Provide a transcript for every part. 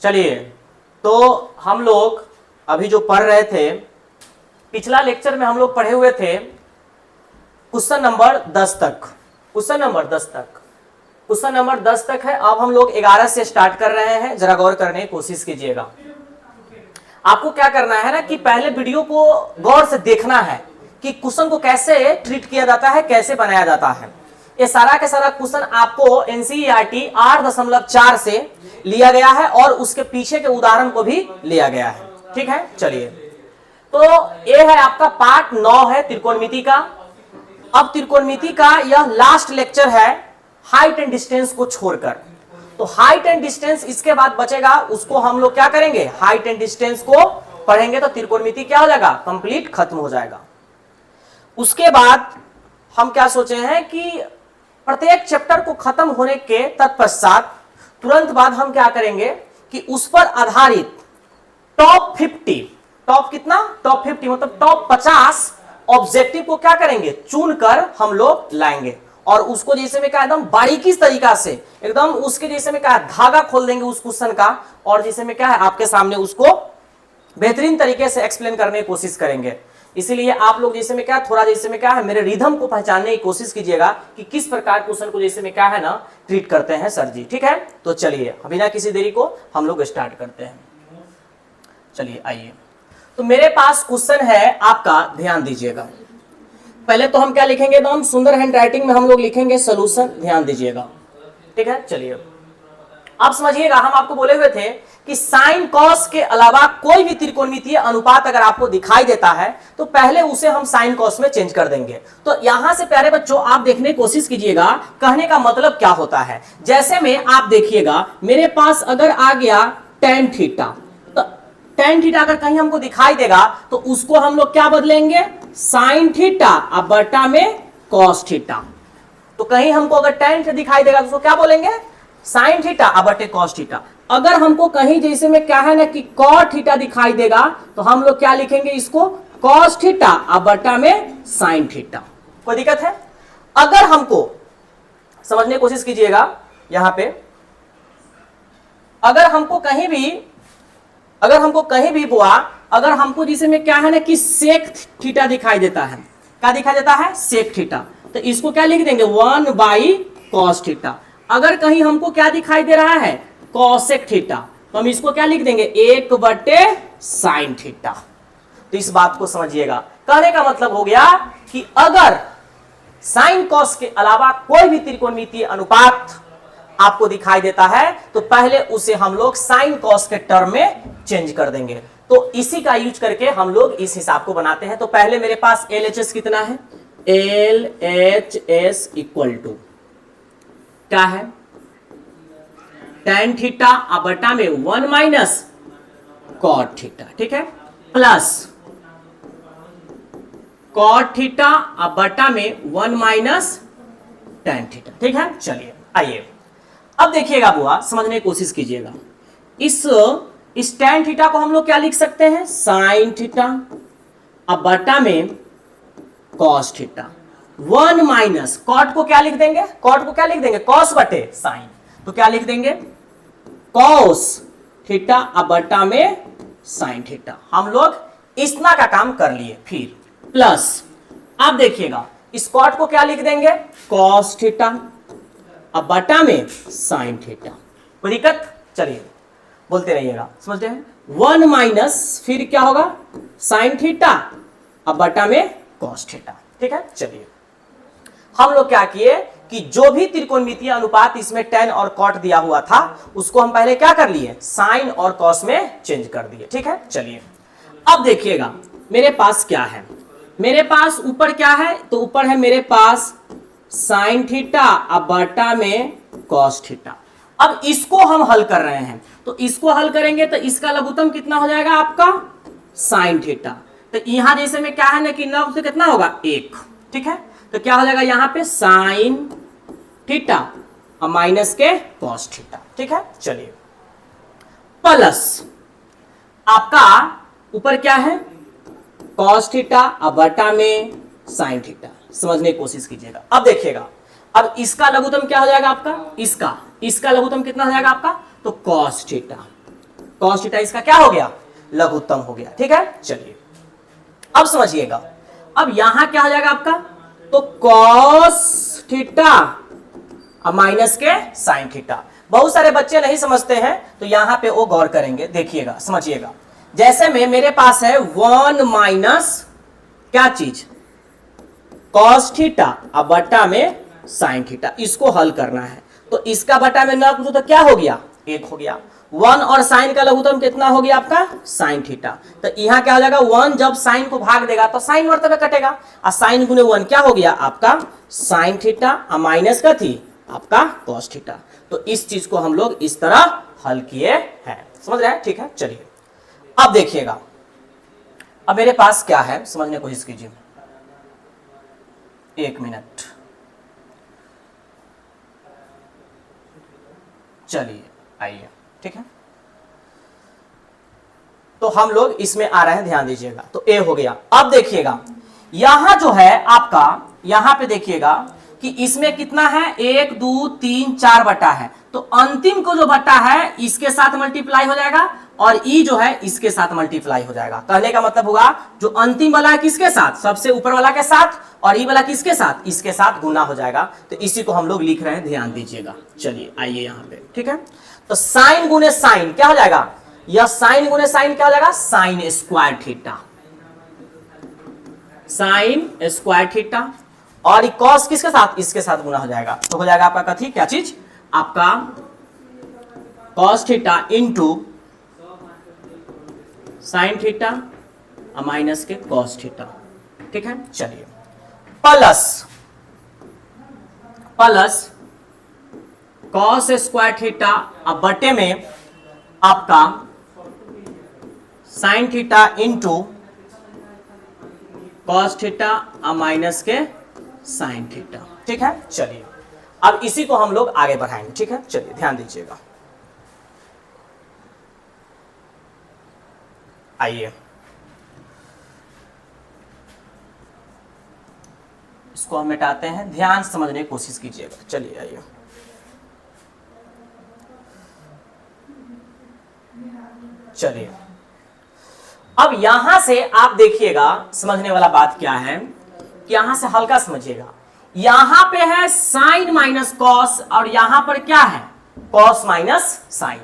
चलिए, तो हम लोग अभी जो पढ़ रहे थे, पिछला लेक्चर में हम लोग पढ़े हुए थे क्वेश्चन नंबर 10 तक। क्वेश्चन नंबर 10 तक, क्वेश्चन नंबर 10 तक है। अब हम लोग 11 से स्टार्ट कर रहे हैं। जरा गौर करने की कोशिश कीजिएगा। आपको क्या करना है ना कि पहले वीडियो को गौर से देखना है कि क्वेश्चन को कैसे ट्रीट किया जाता है, कैसे बनाया जाता है। ये सारा के सारा क्वेश्चन आपको एनसीईआरटी 8.4 से लिया गया है और उसके पीछे के उदाहरण को भी लिया गया है। ठीक है, चलिए, तो ये है आपका पार्ट 9 है त्रिकोणमिति का। अब त्रिकोणमिति का यह लास्ट लेक्चर है हाइट एंड डिस्टेंस को छोड़कर। तो हाइट एंड डिस्टेंस इसके बाद बचेगा, उसको हम लोग क्या करेंगे, हाइट एंड डिस्टेंस को पढ़ेंगे तो त्रिकोणमिति क्या हो जाएगा, कंप्लीट खत्म हो जाएगा। उसके बाद हम क्या सोचे हैं कि प्रत्येक चैप्टर को खत्म होने के तत्पश्चात तुरंत बाद हम क्या करेंगे कि उस पर आधारित टॉप 50, टॉप कितना, टॉप 50 मतलब टॉप 50 ऑब्जेक्टिव को क्या करेंगे, चुनकर हम लोग लाएंगे और उसको जैसे में क्या एकदम बारीकी तरीका से एकदम उसके जैसे में क्या धागा खोल देंगे उस क्वेश्चन का और जैसे में क्या है आपके सामने उसको बेहतरीन तरीके से एक्सप्लेन करने की कोशिश करेंगे। इसीलिए आप लोग जैसे में क्या थोड़ा जैसे में क्या है मेरे रिदम को पहचानने की कोशिश कीजिएगा कि किस प्रकार क्वेश्चन को जैसे में क्या है ना ट्रीट करते हैं सर जी। ठीक है, तो चलिए बिना किसी देरी को हम लोग स्टार्ट करते हैं। चलिए आइए, तो मेरे पास क्वेश्चन है आपका, ध्यान दीजिएगा। पहले तो हम क्या लिखेंगे, एकदम सुंदर हैंड राइटिंग में हम लोग लिखेंगे सोल्यूशन, ध्यान दीजिएगा। ठीक है, चलिए आप समझिएगा। हम आपको बोले हुए थे कि साइन कॉस के अलावा कोई भी त्रिकोणमितीय अनुपात अगर आपको दिखाई देता है तो पहले उसे हम साइन कॉस में चेंज कर देंगे। तो यहां से प्यारे बच्चों आप देखने की कोशिश कीजिएगा, कहने का मतलब क्या होता है। जैसे में आप देखिएगा मेरे पास अगर आ गया tan थीटा, तो tan थीटा अगर कहीं हमको दिखाई देगा तो उसको हम लोग क्या बदलेंगे, साइन थीटा अब बटा में कॉस थीटा। तो कहीं हमको अगर tan थीटा दिखाई देगा तो उसको क्या बोलेंगे, साइन थीटा अब बटे कॉस थीटा। अगर हमको कहीं जैसे में क्या है ना कि कॉट थीटा दिखाई देगा तो हम लोग क्या लिखेंगे, इसको कॉस थीटा अब बटा में साइन थीटा। कोई दिक्कत है? अगर हमको समझने की कोशिश कीजिएगा, यहां पे अगर हमको कहीं भी हुआ, अगर हमको जैसे में क्या है ना कि सेक थीटा दिखाई देता है, क्या दिखाई देता है, सेक थीटा, तो इसको क्या लिख देंगे 1/cos थीटा। अगर कहीं हमको क्या दिखाई दे रहा है, कॉसेक थीटा, तो हम इसको क्या लिख देंगे 1/sin थीटा। तो इस बात को समझिएगा। कहने का मतलब हो गया कि अगर साइन कॉस के अलावा कोई भी त्रिकोणमितीय अनुपात आपको दिखाई देता है तो पहले उसे हम लोग साइन कॉस के टर्म में चेंज कर देंगे। तो इसी का यूज करके हम लोग इस हिसाब को बनाते हैं। तो पहले मेरे पास LHS कितना है, LHS इक्वल टू क्या है, tan थीटा अब बटा में 1 माइनस कॉट थीटा। ठीक है, प्लस कॉट थीटा अब बटा में 1 माइनस tan थीटा। ठीक है, चलिए आइए अब देखिएगा बुआ, समझने की कोशिश कीजिएगा। इस tan थीटा को हम लोग क्या लिख सकते हैं, साइन थीटा अब बटा में कॉस थीटा। 1 माइनस कॉट को क्या लिख देंगे, कॉट को क्या लिख देंगे, कॉस बटे साइन, तो क्या लिख देंगे कॉस थीटा अब बटा में साइन थीटा। हम लोग इतना का काम कर लिए। फिर प्लस आप देखिएगा इस कॉट को क्या लिख देंगे, कॉस थीटा अब बटा में साइन थीटा। कोई दिक्कत? चलिए बोलते रहिएगा, समझते हैं। 1 माइनस फिर क्या होगा, साइन थीटा अब बटा में कॉस थीटा। ठीक है, चलिए हम लोग क्या किए कि जो भी त्रिकोणमितीय अनुपात इसमें tan और cot दिया हुआ था उसको हम पहले क्या कर लिए, साइन और कॉस में चेंज कर दिए। ठीक है, चलिए अब देखिएगा मेरे पास क्या है, मेरे पास ऊपर क्या है, तो ऊपर है मेरे पास साइन थीटा अब बटा में कॉस थीटा। अब इसको हम हल कर रहे हैं, तो इसको हल करेंगे तो इसका लघुत्तम कितना हो जाएगा आपका, साइन थीटा। तो यहां जैसे में क्या है ना कि लघु से कितना होगा 1। ठीक है, तो क्या हो जाएगा यहाँ पे साइन थीटा और माइनस के कॉस थीटा। ठीक है, चलिए प्लस आपका ऊपर क्या है, कॉस थीटा और बटा में साइन थीटा। समझने की कोशिश कीजिएगा। अब देखिएगा, अब इसका लघुत्तम क्या हो जाएगा आपका, इसका लघुत्तम कितना हो जाएगा आपका, तो कॉस थीटा कॉस थीटा इसका क्या हो गया, लघुत्तम हो गया। ठीक है, चलिए अब समझिएगा, अब यहां क्या हो जाएगा आपका, तो कॉस थीटा माइनस के साइन थीटा। बहुत सारे बच्चे नहीं समझते हैं तो यहां पे वो गौर करेंगे, देखिएगा समझिएगा। जैसे में मेरे पास है 1 माइनस क्या चीज, कॉस थीटा अब बट्टा में साइन थीटा, इसको हल करना है। तो इसका बट्टा में ना पूछो तो क्या हो गया, 1 हो गया। 1 और साइन का लघुत्तम कितना हो गया आपका, साइन थीटा। तो यहां क्या हो जाएगा, 1 जब साइन को भाग देगा तो साइन मर्तबे कटेगा, और साइन गुने 1 क्या हो गया आपका साइन थीटा, और माइनस का थी आपका कॉस थीटा। तो इस चीज को हम लोग इस तरह हल किए हैं, समझ रहे हैं। ठीक है, चलिए अब देखिएगा, अब मेरे पास क्या है समझने की कोशिश कीजिए, 1 मिनट। चलिए आइए, ठीक है, तो हम लोग इसमें आ रहे हैं, ध्यान दीजिएगा। तो ए हो गया। अब देखिएगा यहां जो है आपका, यहां पे देखिएगा कि इसमें कितना है, 1 2 3 4 बटा है। तो अंतिम को जो बटा है इसके साथ मल्टीप्लाई हो जाएगा, और ई जो है इसके साथ मल्टीप्लाई हो जाएगा। कहने का मतलब होगा जो अंतिम वाला है किसके साथ, सबसे ऊपर वाला के साथ, और ई वाला किसके साथ, इसके साथ गुना हो जाएगा। तो इसी को हम लोग लिख रहे हैं, ध्यान दीजिएगा। चलिए आइए यहां पे, ठीक है। तो साइन गुने साइन क्या हो जाएगा, यह साइन गुने साइन क्या हो जाएगा, sine square theta, sine square theta. और कॉस किसके साथ, इसके साथ गुना हो जाएगा। तो हो जाएगा आपका कथी, क्या चीज, आपका cos theta into sine theta minus के कॉस थीटा। ठीक है, चलिए plus plus cos square theta अब बटे में आपका sine theta into cos theta minus के साइन थीटा। ठीक है, चलिए अब इसी को हम लोग आगे बढ़ाएंगे। ठीक है, चलिए ध्यान दीजिएगा, आइए इसको हम मिटाते हैं, ध्यान समझने की कोशिश कीजिएगा। चलिए आइए, चलिए अब यहां से आप देखिएगा, समझने वाला बात क्या है कि यहां से हल्का समझिएगा। यहां पे है साइन माइनस कॉस, और यहां पर क्या है, कॉस माइनस साइन।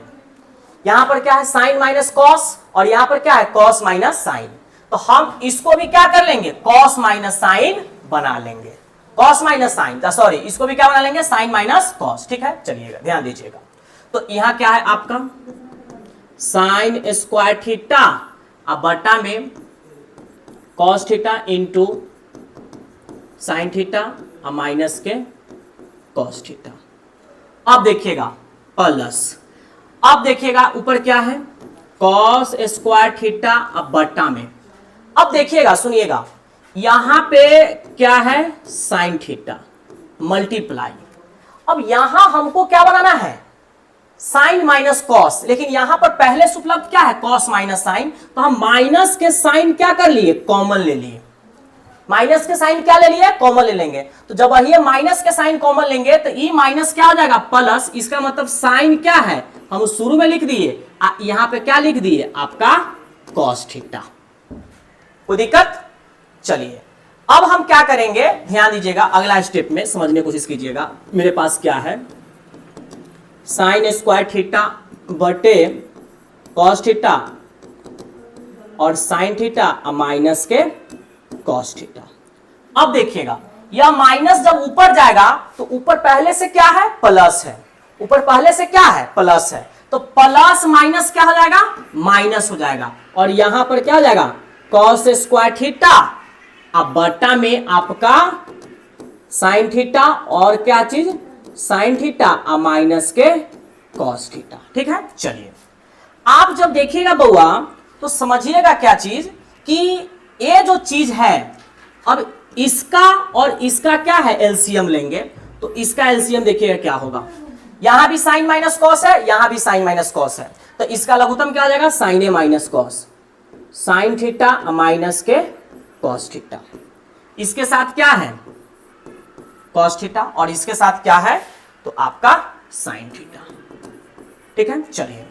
यहां पर क्या है, साइन माइनस कॉस, और यहां पर क्या है, कॉस माइनस साइन। तो हम इसको भी क्या कर लेंगे, कॉस माइनस साइन बना लेंगे, कॉस माइनस साइन, सॉरी इसको भी क्या बना लेंगे, साइन माइनस कॉस। ठीक है, चलिएगा ध्यान दीजिएगा। तो यहां क्या है आपका साइन स्क्वायर थीटा अब बटा में cos theta into sine theta और माइनस के कॉस थीटा। अब देखिएगा प्लस, अब देखिएगा ऊपर क्या है, कॉस स्क्वायर थीटा अब बटा में। अब देखिएगा सुनिएगा, यहां पे क्या है, साइन थीटा मल्टीप्लाई। अब यहां हमको क्या बनाना है, साइन माइनस कॉस, लेकिन यहां पर पहले से उपलब्ध क्या है, कॉस माइनस साइन। तो हम माइनस के साइन क्या कर लिए, कॉमन ले लिए, माइनस के साइन क्या ले लिए, कॉमन ले लेंगे। तो जब ये माइनस के साइन कॉमन लेंगे तो ई माइनस क्या हो जाएगा, प्लस। इसका मतलब साइन क्या है, हम शुरू में लिख दिए, यहां पे क्या लिख दिए आपका कॉस थीटा। कोई दिक्कत, चलिए अब हम क्या करेंगे, ध्यान दीजिएगा, अगला स्टेप में समझने की कोशिश कीजिएगा। मेरे पास क्या है, साइन स्क्वायर थीटा बटे कॉस थीटा और साइन थीटा माइनस के कॉस थीटा। अब देखिएगा यह माइनस जब ऊपर जाएगा तो ऊपर पहले से क्या है, प्लस है, ऊपर पहले से क्या है, प्लस है। तो प्लस माइनस क्या हो जाएगा, माइनस हो जाएगा, और यहां पर क्या हो जाएगा, कॉस स्क्वायर थीटा अब बटा में आपका साइन थीटा और क्या चीज, साइन थीटा माइनस के कॉस थीटा। ठीक है, चलिए आप जब देखिएगा बउआ तो समझिएगा क्या चीज, कि ये जो चीज है, अब इसका और इसका क्या है, एलसीएम लेंगे। तो इसका एलसीएम देखिएगा क्या होगा, यहां भी साइन माइनस कॉस है, यहां भी साइन माइनस कॉस है। तो इसका लघुत्तम क्या आ जाएगा, sine A minus cos, sine theta minus के कॉस थीटा। इसके साथ क्या है, कॉस थीटा, और इसके साथ क्या है, तो आपका साइन थीटा। ठीक है, चलिए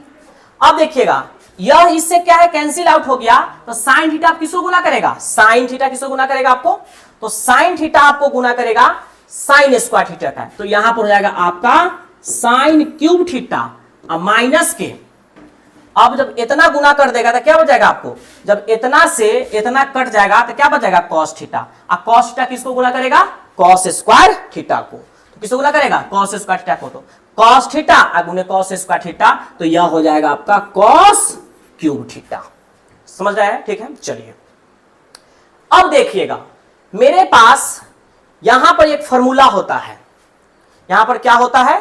अब देखिएगा यह इससे क्या है, कैंसिल आउट हो गया। तो साइन थीटा आप किसको गुना करेगा, साइन थीटा किसको गुना करेगा आपको, तो साइन थीटा आपको गुना करेगा साइन स्क्वायर थीटा का। तो यहां पर हो जाएगा आपका साइन क्यूब थीटा माइनस के, अब जब इतना गुना कर देगा तो क्या बच जाएगा आपको, जब इतना से इतना कट जाएगा तो क्या बच जाएगा कॉस थीटा। अब कॉस थीटा किसको गुना करेगा, कॉस स्क्वायर थीटा को। तो किसको गुना करेगा, कॉस स्क्वायर थीटा को। तो कॉस थीटा गुने कॉस स्क्वायर थीटा, तो यह हो जाएगा आपका कॉस क्यूब थीटा। समझ रहे हैं, ठीक है। चलिए अब देखिएगा, मेरे पास यहां पर एक फॉर्मूला होता है, यहां पर क्या होता है,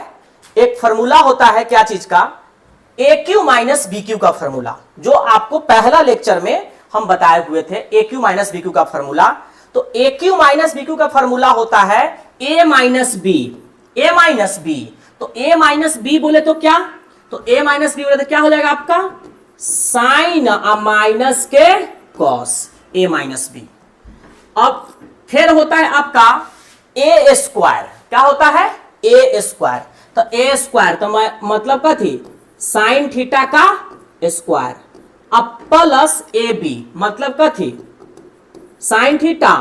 एक फॉर्मूला होता है, क्या चीज का, ए क्यू माइनस बी क्यू का फॉर्मूला, जो आपको पहला लेक्चर में हम बताए हुए थे, ए क्यू माइनस बी क्यू का फॉर्मूला। तो ए क्यू माइनस बी क्यू का फॉर्मूला होता है ए माइनस बी, ए माइनस बी। तो ए माइनस बी बोले तो क्या, तो ए माइनस बी बोले तो क्या हो जाएगा आपका साइन माइनस के कॉस ए माइनस बी। अब फिर होता है आपका ए स्क्वायर, क्या होता है ए स्क्वायर। तो ए स्क्वायर तो मतलब क्या थी, साइन थीटा का स्क्वायर, अब प्लस ए बी मतलब क्या थी, साइन थीटा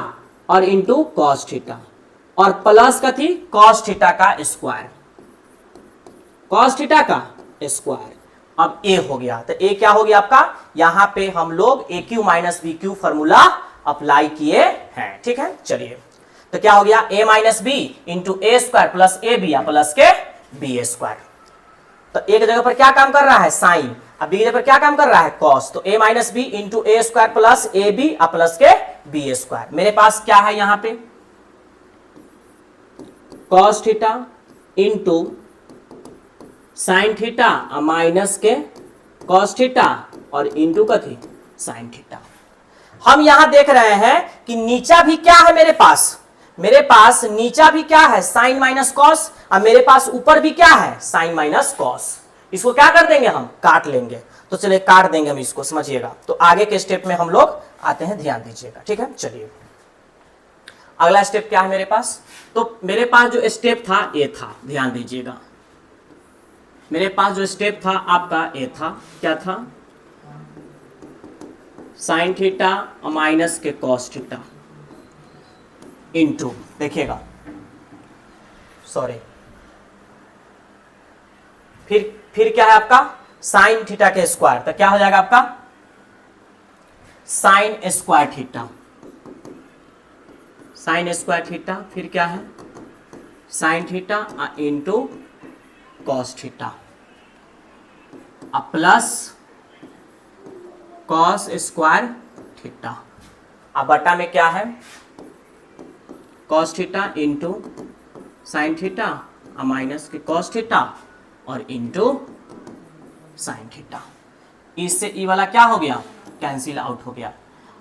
और इंटू कॉस थीटा, और प्लस का थी कॉस थीटा का स्क्वायर, कॉस थीटा का स्क्वायर। अब ए हो गया, तो ए क्या हो गया आपका, यहां पे हम लोग A cube minus B cube formula apply किए हैं, ठीक है। चलिए तो क्या हो गया, A minus B into A square plus A B plus के बी स्क्वायर। तो एक जगह पर क्या काम कर रहा है साइन, अब बी जगह पर क्या काम कर रहा है कॉस। तो A minus B into A square plus A B plus के बी स्क्वायर। मेरे पास क्या है यहां पे, cos theta into sine theta minus के कॉस थीटा और इंटू कथी साइन थीटा। हम यहां देख रहे हैं कि नीचा भी क्या है मेरे पास नीचा भी क्या है साइन माइनस कॉस, और मेरे पास ऊपर भी क्या है साइन माइनस कॉस। इसको क्या कर देंगे हम, काट लेंगे। तो चलिए काट देंगे हम इसको, समझिएगा। तो आगे के स्टेप में हम लोग आते हैं, ध्यान दीजिएगा, ठीक है। चलिए अगला स्टेप क्या है मेरे पास, तो मेरे पास जो स्टेप था ये था, ध्यान दीजिएगा। मेरे पास जो स्टेप था आपका ये था, क्या था, साइन थीटा माइनस के कॉस थीटा इंटू, देखिएगा सॉरी, फिर क्या है आपका साइन थीटा के स्क्वायर। तो क्या हो जाएगा आपका sine square theta, sine square theta, फिर क्या है sine theta into cos theta plus cos square theta. अब बटा में क्या है cos theta into sine theta minus के कॉस थीटा और इंटू साइन थीटा। इससे ई वाला क्या हो गया, कैंसिल आउट हो गया।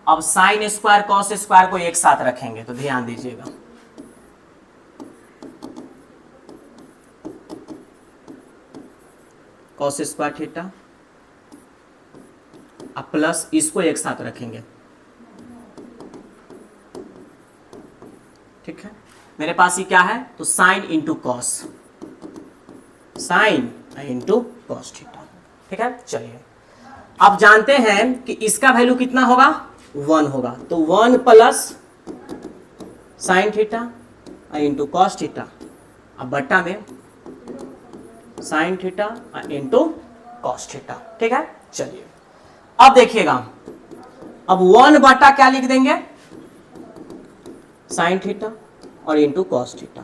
अब साइन स्क्वायर कॉस स्क्वायर को एक साथ रखेंगे, तो ध्यान दीजिएगा, कॉस स्क्वायर थीटा अब प्लस इसको एक साथ रखेंगे, ठीक है। मेरे पास ये क्या है, तो sine into cos, sine into cos theta, ठीक है। चलिए अब जानते हैं कि इसका वैल्यू कितना होगा, 1 होगा। तो 1 plus sine theta into cos theta, अब बट्टा में sine theta into cos theta, ठीक है। चलिए अब देखिएगा, अब 1 बटा क्या लिख देंगे साइन थीटा और इंटू कॉस थीटा,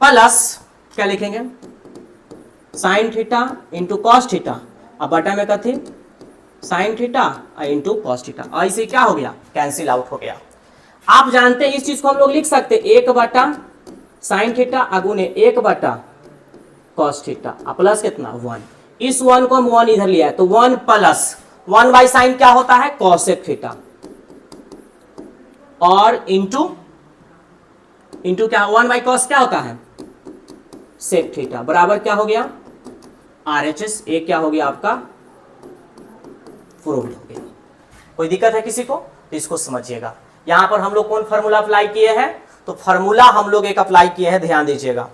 प्लस क्या लिखेंगे sine theta into cos theta, अब बटा में कथी sine theta into cos theta. ऐसे क्या हो गया, कैंसिल आउट हो गया। आप जानते हैं इस चीज को हम लोग लिख सकते 1 बटा साइन थीटा अगुने 1 बटा कॉस थीटा प्लस कितना 1। इस 1 को हम 1 इधर लिया है, तो 1 प्लस 1 बाई साइन क्या होता है कॉसेक थीटा और इंटू क्या 1 बाई कॉस क्या होता है सेक थीटा, बराबर क्या हो गया RHS। एक क्या हो गया आपका प्रूव्ड हो गया। कोई दिक्कत है किसी को, तो इसको समझिएगा। यहां पर हम लोग कौन फार्मूला अप्लाई किए हैं, तो फार्मूला हम लोग एक अप्लाई किए हैं, ध्यान दीजिएगा।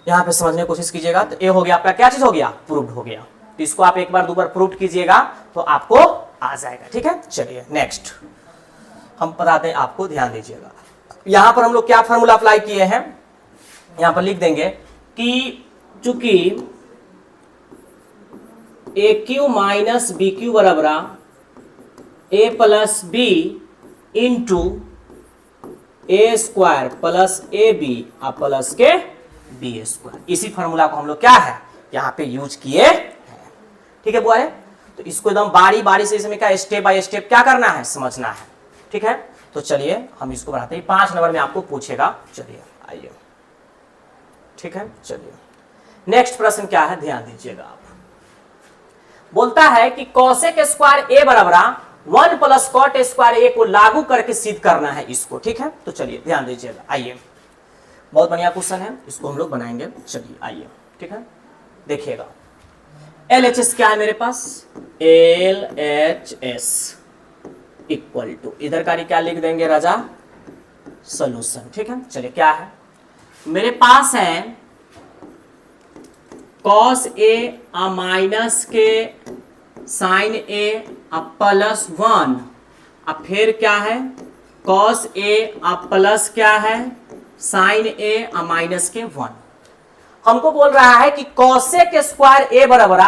यहाँ पे समझने की कोशिश कीजिएगा। तो ए हो गया आपका, क्या चीज हो गया, प्रूव्ड हो गया। तो इसको आप एक बार दो बार प्रूव कीजिएगा तो आपको आ जाएगा। ठीक है, चलिए नेक्स्ट हम बताते हैं आपको, ध्यान दीजिएगा। यहां पर हम लोग क्या फॉर्मूला अप्लाई किए हैं, यहां पर लिख देंगे कि चूंकि A cube minus B cube बराबर A plus B into A square plus A B plus के बी स्क्वायर, इसी फॉर्मूला को हम लोग क्या है यहाँ पे यूज किए हैं। ठीक है बुआ, तो इसको एकदम बारी बारी से इसमें क्या स्टेप बाय स्टेप क्या करना है, समझना है। ठीक है, तो चलिए हम इसको बढ़ाते हैं, 5 नंबर में आपको पूछेगा। चलिए आइए, ठीक है, चलिए नेक्स्ट प्रश्न क्या है, ध्यान दीजिएगा आप। बोलता है कि कॉसेक स्क्वायर ए बराबर 1 प्लस कॉट स्क्वायर ए को लागू करके सिद्ध करना है इसको। ठीक है, तो चलिए ध्यान दीजिएगा, आइए बहुत बढ़िया क्वेश्चन है, इसको हम लोग बनाएंगे। चलिए आइए, ठीक है, देखिएगा LHS क्या है मेरे पास, LHS इक्वल टू, इधर का क्या लिख देंगे राजा, सोल्यूशन। ठीक है, चलिए क्या है मेरे पास है कॉस ए माइनस के साइन ए प्लस 1, अब फिर क्या है कॉस ए प्लस क्या है साइन ए माइनस के 1। हमको बोल रहा है कि कॉसेक स्क्वायर ए बराबर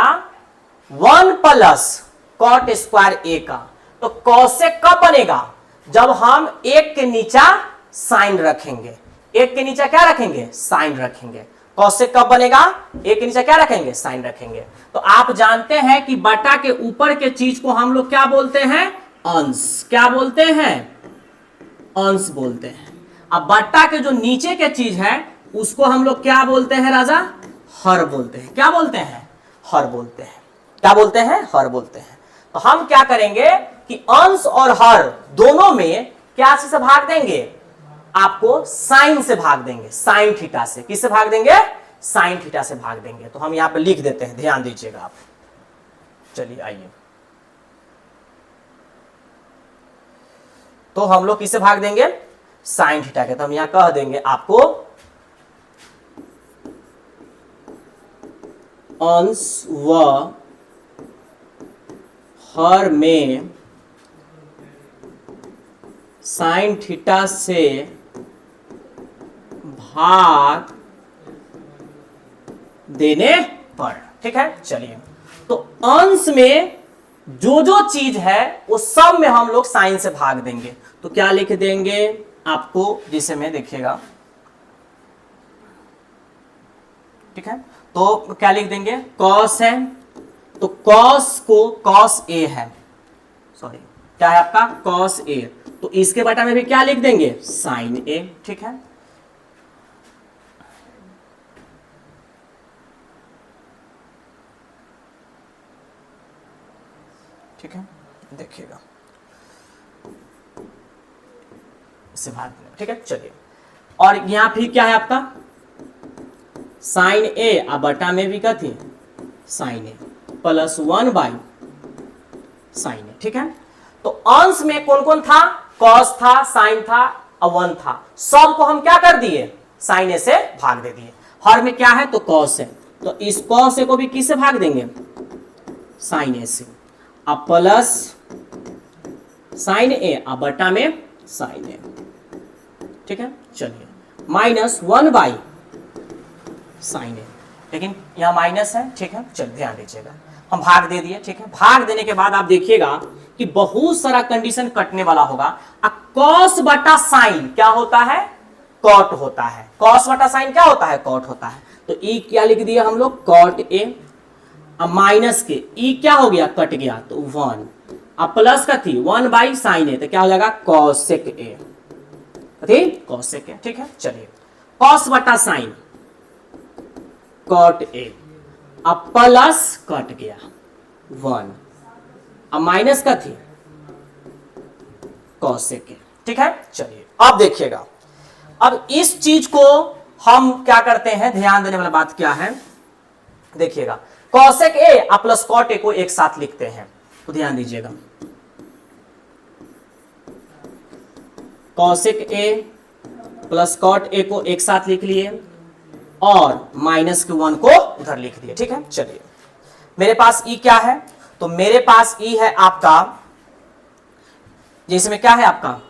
1 प्लस कॉट स्क्वायर ए का, तो कॉसेक कब बनेगा, जब हम एक के नीचा साइन रखेंगे, एक के नीचे क्या रखेंगे, साइन रखेंगे। कॉसेक कब बनेगा, एक के नीचे क्या रखेंगे, साइन रखेंगे। तो आप जानते हैं कि बटा के ऊपर के चीज को हम लोग क्या बोलते हैं, अंश, क्या बोलते हैं, अंश बोलते हैं। अब बट्टा के जो नीचे के चीज है उसको हम लोग क्या बोलते हैं राजा, हर बोलते हैं। क्या बोलते हैं, हर बोलते हैं। क्या बोलते हैं, हर बोलते हैं। तो हम क्या करेंगे कि अंश और हर दोनों में क्या से भाग देंगे, आपको साइन से भाग देंगे, साइन थीटा से। किससे भाग देंगे, साइन थीटा से भाग देंगे। तो हम यहां पे लिख देते हैं, ध्यान दीजिएगा आप। चलिए आइए, तो हम लोग किससे भाग देंगे, साइन थीटा के। तो हम यहां कह देंगे आपको अंश व हर में साइन थीटा से भाग देने पर। ठीक है, चलिए तो अंश में जो जो चीज है वो सब में हम लोग साइन से भाग देंगे। तो क्या लिख देंगे आपको, जिसे में देखिएगा, ठीक है, तो क्या लिख देंगे, कॉस है तो कॉस को कॉस ए है, सॉरी क्या है आपका कॉस ए, तो इसके बटा में भी क्या लिख देंगे, साइन ए। ठीक है, ठीक है, देखिएगा इससे भाग देना। ठीक है, चलिए, और यहां फिर क्या है आपका साइन ए, अब बटा में भी क्या थी, sine A plus 1 by sine A. ठीक है, तो अंश में कौन कौन था, कॉस था, साइन था और 1 था, सब को हम क्या कर दिए, साइन ए से भाग दे दिए। हर में क्या है, तो कॉस है, तो इस कॉस ए को भी किससे भाग देंगे, साइन ए से, अब प्लस साइन ए, अब बटा में साइन ए। ठीक है, चलिए माइनस 1 बाई साइन ए, लेकिन यहां माइनस है। ठीक है, चलिए ध्यान दीजिएगा, हम भाग दे दिए। ठीक है, भाग देने के बाद आप देखिएगा कि बहुत सारा कंडीशन कटने वाला होगा। अब कॉस बटा साइन क्या होता है, कॉट होता है। कॉस बटा साइन क्या होता है, कॉट होता है। तो ई क्या लिख दिया हम लोग, कॉट ए, अब माइनस के ई क्या हो गया, कट गया तो 1, अब प्लस का थी 1 बाई साइन ए, तो क्या हो जाएगा कॉसेक ए, ठीक, कॉसेक ए। ठीक है, चलिए कॉस बटा साइन कॉट ए, अब प्लस कट गया 1, अब माइनस का थी कॉसेक ए। ठीक है, चलिए अब देखिएगा, अब इस चीज को हम क्या करते हैं, ध्यान देने वाला बात क्या है, देखिएगा cosec A plus cot A को एक साथ लिखते हैं। तो ध्यान दीजिएगा, cosec A plus cot A को एक साथ लिख लिए, और माइनस के 1 को उधर लिख दिए। ठीक है, चलिए मेरे पास ई क्या है, तो मेरे पास ई है आपका, जैसे में क्या है आपका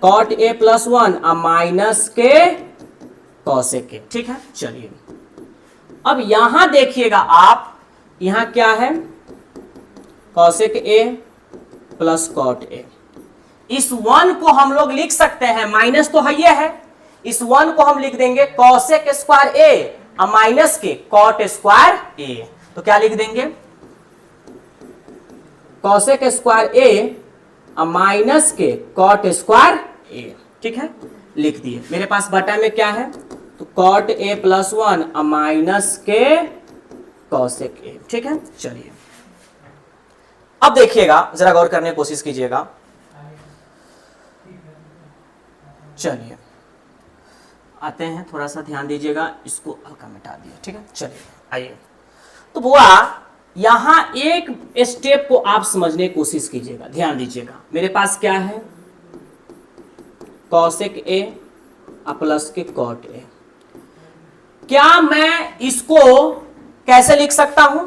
कॉट ए प्लस 1 माइनस के कॉसेक ए। ठीक है, चलिए अब यहां देखिएगा आप, यहां क्या है cosec A plus cot A. इस 1 को हम लोग लिख सकते हैं, माइनस तो है ये है, इस 1 को हम लिख देंगे कॉसेक स्क्वायर ए माइनस के कॉट स्क्वायर ए। तो क्या लिख देंगे कॉसेक स्क्वायर ए माइनस के कॉट स्क्वायर ए। ठीक है, लिख दिए। मेरे पास बटा में क्या है, तो कॉट ए प्लस 1 माइनस के कॉसेक ए। ठीक है, चलिए अब देखिएगा, जरा गौर करने की कोशिश कीजिएगा। चलिए आते हैं, थोड़ा सा ध्यान दीजिएगा, इसको हल्का मिटा दिया। ठीक है, चलिए आइए। तो बुआ यहां एक स्टेप को आप समझने की कोशिश कीजिएगा, ध्यान दीजिएगा। मेरे पास क्या है कॉसेक ए प्लस के कॉट ए। क्या मैं इसको कैसे लिख सकता हूं,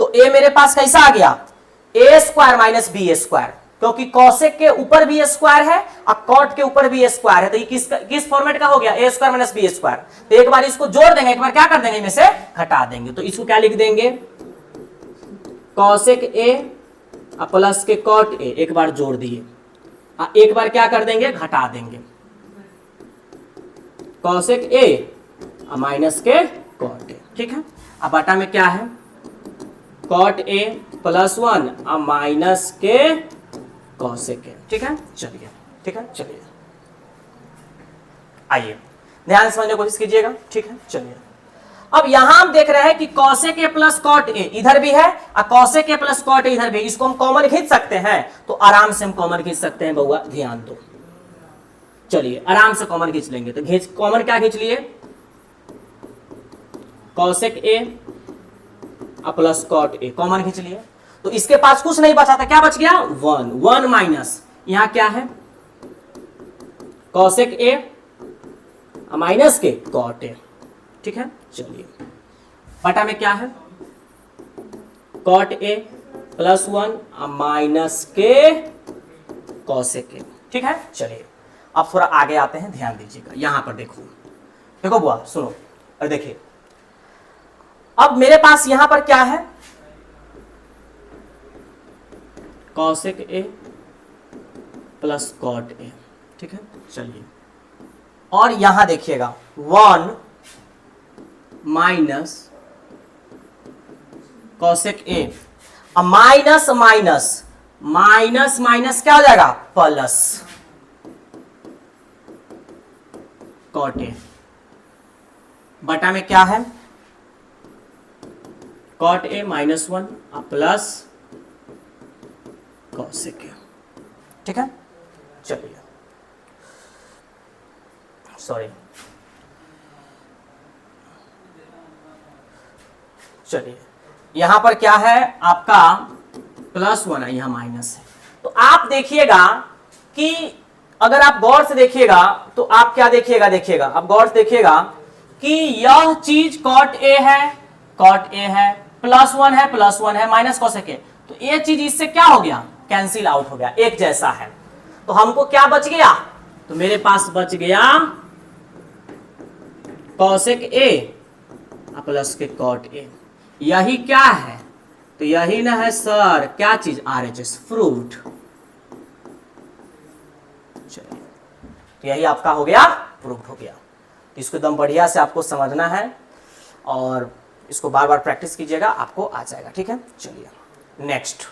तो ए मेरे पास कैसा आ गया ए स्क्वायर माइनस बी स्क्वायर, क्योंकि कॉसेक के ऊपर भी स्क्वायर है और कॉट के ऊपर भी स्क्वायर है, तो ये किस फॉर्मेट का हो गया ए स्क्वायर माइनस बी स्क्वायर। तो एक बार इसको जोड़ देंगे, एक बार क्या कर देंगे इनमें से घटा देंगे, तो इसको क्या लिख देंगे कॉसेक ए प्लस के कॉट ए, एक बार जोड़ दिए, एक बार क्या कर देंगे घटा देंगे कॉसेक ए माइनस के कॉट ए। ठीक है, अब बटा में क्या है कॉट ए प्लस 1 माइनस के कॉसेक ए। ठीक है, चलिए ठीक है, चलिए आइए ध्यान से समझने की कोशिश कीजिएगा। ठीक है, चलिए अब यहां हम देख रहे हैं कि cosec A plus cot A इधर भी है और cosec A plus cot A इधर भी, इसको हम कॉमन खींच सकते हैं, तो आराम से हम कॉमन खींच सकते हैं बउआ, ध्यान दो। चलिए आराम से कॉमन खींच लेंगे, तो कॉमन क्या खींच लिए cosec A plus cot A, common खींच लिए। तो इसके पास कुछ नहीं बचा था, क्या बच गया 1 माइनस, यहां क्या है कॉसेक ए माइनस के कॉट ए। ठीक है, चलिए बटा में क्या है कॉट ए प्लस 1 माइनस के कॉसेक ए। ठीक है, चलिए अब थोड़ा आगे आते हैं, ध्यान दीजिएगा। यहां पर देखो, देखो बुआ सुनो और देखिए, अब मेरे पास यहां पर क्या है cosec A plus cot A. ठीक है, चलिए और यहां देखिएगा 1 minus cosec A, minus minus minus minus क्या हो जाएगा प्लस कॉट ए, बटा में क्या है cot A minus 1 plus cosec A. ठीक है, चलिए सॉरी, चलिए यहां पर क्या है आपका प्लस 1 है, यहां माइनस है। तो आप देखिएगा कि अगर आप गौर से देखिएगा तो आप क्या देखिएगा, देखिएगा आप गौर से देखिएगा कि यह चीज कॉट ए है, कॉट ए है, प्लस 1 है, प्लस 1 है, माइनस कॉसेक ए, तो ये चीज इससे क्या हो गया कैंसिल आउट हो गया, एक जैसा है। तो हमको क्या बच गया, तो मेरे पास बच गया कॉसेक ए प्लस के कॉट ए। यही क्या है, तो यही ना है सर क्या चीज RHS फ्रूट। चलिए तो यही आपका हो गया प्रूफ हो गया। इसको एकदम बढ़िया से आपको समझना है और इसको बार बार प्रैक्टिस कीजिएगा, आपको आ जाएगा। ठीक है, चलिए नेक्स्ट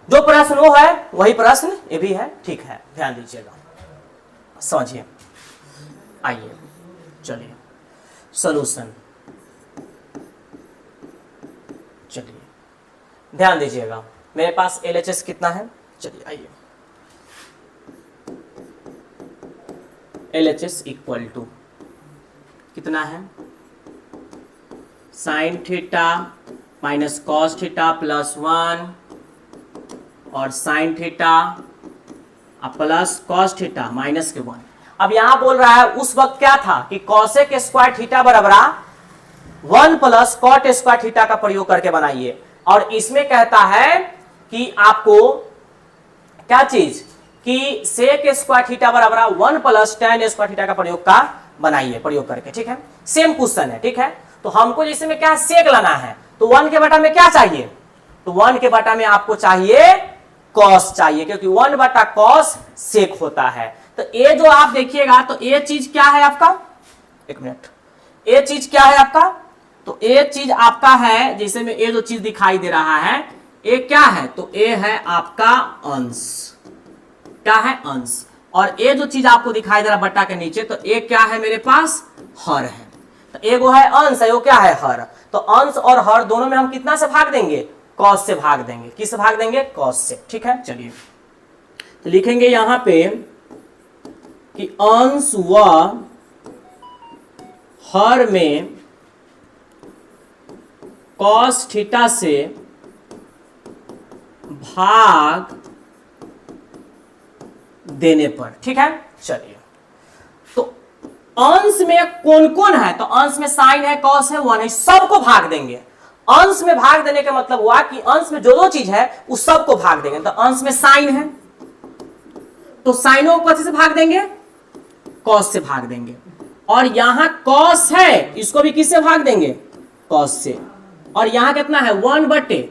जो प्रश्न वो है वही प्रश्न ये भी है। ठीक है, ध्यान दीजिएगा, समझिए। आइए चलिए सॉल्यूशन, चलिए ध्यान दीजिएगा। मेरे पास LHS कितना है, चलिए आइए LHS इक्वल टू कितना है sign theta minus cos theta plus 1 और sine theta plus cos theta minus के 1। अब यहां बोल रहा है उस वक्त क्या था कि कॉसेक स्क्वायर थीटा बराबर 1 प्लस कॉट स्क्वायर थीटा का प्रयोग करके बनाइए। और इसमें कहता है कि आपको क्या चीज कि सेक स्क्वायर थीटा बराबर 1 प्लस tan स्क्वायर थीटा का प्रयोग का बनाइए प्रयोग करके। ठीक है, सेम क्वेश्चन है। ठीक है, तो हमको जैसे में क्या सेक लाना है तो 1 के बटा में क्या चाहिए, तो 1 के बटा में आपको चाहिए कॉस चाहिए, क्योंकि 1 बटा कॉस सेक होता है। तो ये जो आप देखिएगा तो ये चीज क्या है आपका, एक मिनट, ये चीज क्या है आपका, तो ये चीज आपका है जैसे में ये जो चीज दिखाई दे रहा है ये क्या है, तो ये है आपका अंश, क्या है अंश। और ये जो चीज आपको दिखाई दे रहा है बट्टा के नीचे तो ये क्या है मेरे पास हर है। तो एगो है अंश है वो क्या है हर। तो अंश और हर दोनों में हम कितना से भाग देंगे, कॉस से भाग देंगे। किस से भाग देंगे, कॉस से। ठीक है, चलिए तो लिखेंगे यहां पे कि अंश व हर में कॉस थीटा से भाग देने पर। ठीक है, चलिए तो अंश में कौन कौन है, तो अंश में साइन है, कॉस है, 1 है, सबको भाग देंगे। अंश में भाग देने का मतलब हुआ कि अंश में जो चीज है उस सबको भाग देंगे। तो अंश में साइन है तो साइनों को से भाग देंगे, कॉस से भाग देंगे। और यहां कॉस है इसको भी किससे भाग देंगे, कॉस से। और यहां कितना है 1 बटे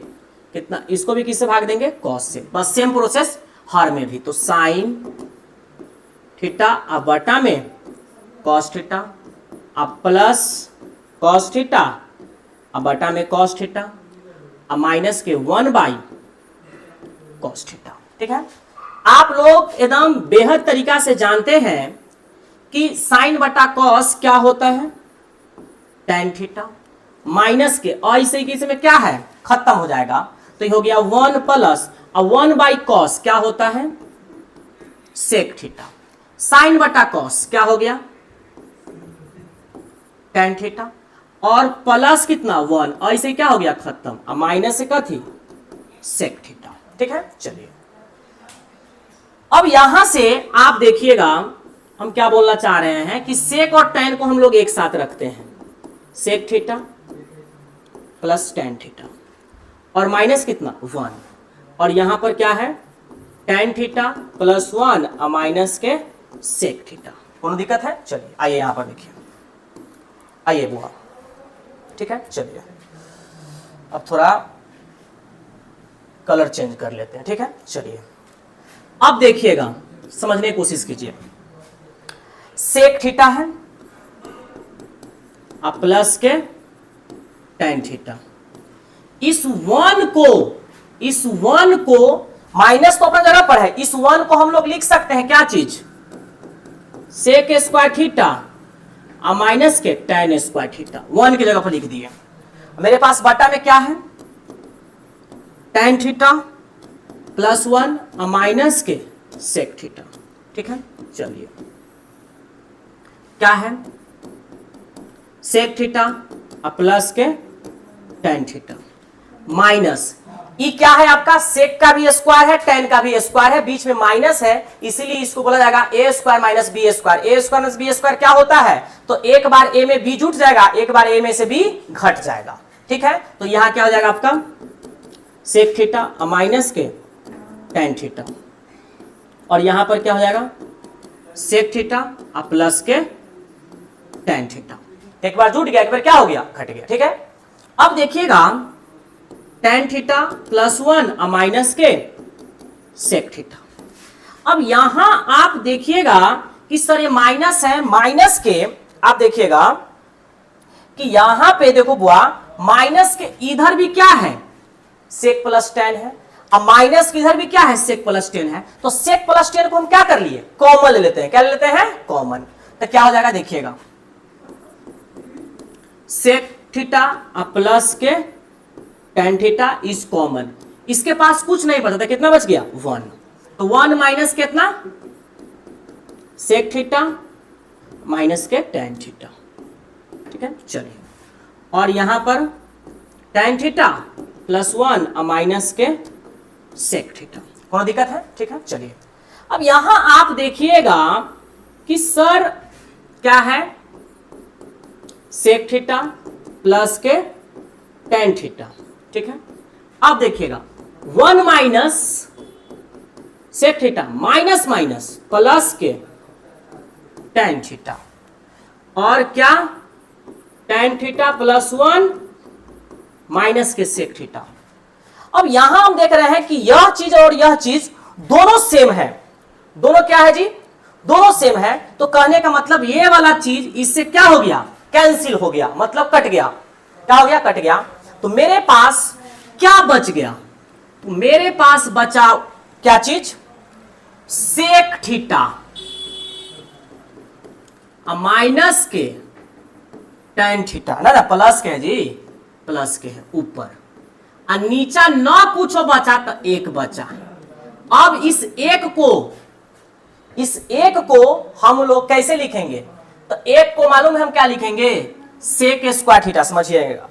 कितना, इसको भी किससे भाग देंगे, कॉस से। बस सेम प्रोसेस हर में भी। तो साइन थीटा अब बटा में कॉस थीटा अब प्लस कॉस थीटा अब बटा में कॉस थीटा अब माइनस के 1 बाई कॉस थीटा। ठीक है, आप लोग एकदम बेहद तरीका से जानते हैं कि साइन बटा कॉस क्या होता है, tan थीटा माइनस के, और इसे में क्या है खत्म हो जाएगा। तो ये हो गया 1 प्लस अब 1 बाई कॉस क्या होता है सेक थीटा, साइन बटा कॉस क्या हो गया tan थीटा, और प्लस कितना 1, और इसे क्या हो गया खत्म, अब माइनस से क्या थी सेक थीटा। ठीक है, चलिए अब यहां से आप देखिएगा हम क्या बोलना चाह रहे हैं कि सेक और tan को हम लोग एक साथ रखते हैं, sec theta plus tan theta और माइनस कितना 1, और यहां पर क्या है tan थीटा प्लस 1 और माइनस के सेक थीटा। कोनो दिक्कत है, चलिए आइए यहां पर देखिए, आइए बुआ। ठीक है, चलिए अब थोड़ा कलर चेंज कर लेते हैं। ठीक है, चलिए अब देखिएगा समझने की कोशिश कीजिए। सेक थीटा है अब प्लस के tan थीटा, इस 1 को माइनस तो अपना जगह पर है, इस 1 को हम लोग लिख सकते हैं क्या चीज सेक स्क्वायर थीटा और माइनस के tan स्क्वायर थीटा, 1 की जगह पर लिख दिए। मेरे पास बटा में क्या है tan थीटा प्लस 1 और माइनस के सेक थीटा। ठीक है, चलिए क्या है सेक थीटा और प्लस के tan थीटा माइनस ये क्या है आपका सेक का भी स्क्वायर है tan का भी स्क्वायर है, बीच में माइनस है इसीलिए इसको बोला जाएगा a square minus B square. a square minus B square क्या होता है, तो एक बार a में b जुट जाएगा, एक बार a में से b घट जाएगा। ठीक है, तो यहां क्या हो जाएगा आपका सेक थीटा और माइनस के tan थीटा, और यहां पर क्या हो जाएगा सेक थीटा और प्लस के tan थीटा। एक बार जुट गया, एक बार क्या हो गया घट गया। ठीक है, अब देखिएगा tan थीटा प्लस 1 और माइनस के सेक थीटा। अब यहां आप देखिएगा कि सर ये माइनस है, माइनस के आप देखिएगा कि यहां पे देखो बुआ माइनस के इधर भी क्या है सेक प्लस tan है, अब माइनस के इधर भी क्या है सेक प्लस tan है। तो सेक प्लस tan को हम क्या कर लिए कॉमन ले लेते हैं, क्या ले लेते हैं कॉमन। तो क्या हो जाएगा देखिएगा सेक थीटा प्लस के tan थीटा इज कॉमन, इसके पास कुछ नहीं बचा था, कितना बच गया 1, तो 1 माइनस कितना सेक थीटा माइनस के tan थीटा। ठीक है, चलिए और यहां पर tan थीटा प्लस 1 और माइनस के सेक थीटा, कोनो दिक्कत है। ठीक है, चलिए अब यहां आप देखिएगा कि सर क्या है, सेक थीटा प्लस के टेन थीटा, ठीक है। अब देखिएगा 1 minus sec theta minus minus plus के टेन थीटा, और क्या टेन थीटा प्लस 1 माइनस के सेक थीटा। अब यहां हम देख रहे हैं कि यह चीज और यह चीज दोनों सेम है, दोनों क्या है जी, दोनों सेम है। तो कहने का मतलब ये वाला चीज इससे क्या हो गया, कैंसिल हो गया, मतलब कट गया। क्या हो गया, कट गया। तो मेरे पास क्या बच गया, तो मेरे पास बचा क्या चीज, सेक थीटा माइनस के टेन थीटा ना, प्लस के है जी, प्लस के है ऊपर, और नीचा ना कुछ बचा तो एक बचा। अब इस एक को हम लोग कैसे लिखेंगे, तो एक को मालूम है हम क्या लिखेंगे, सेक स्क्वायर थीटा, समझिएगा।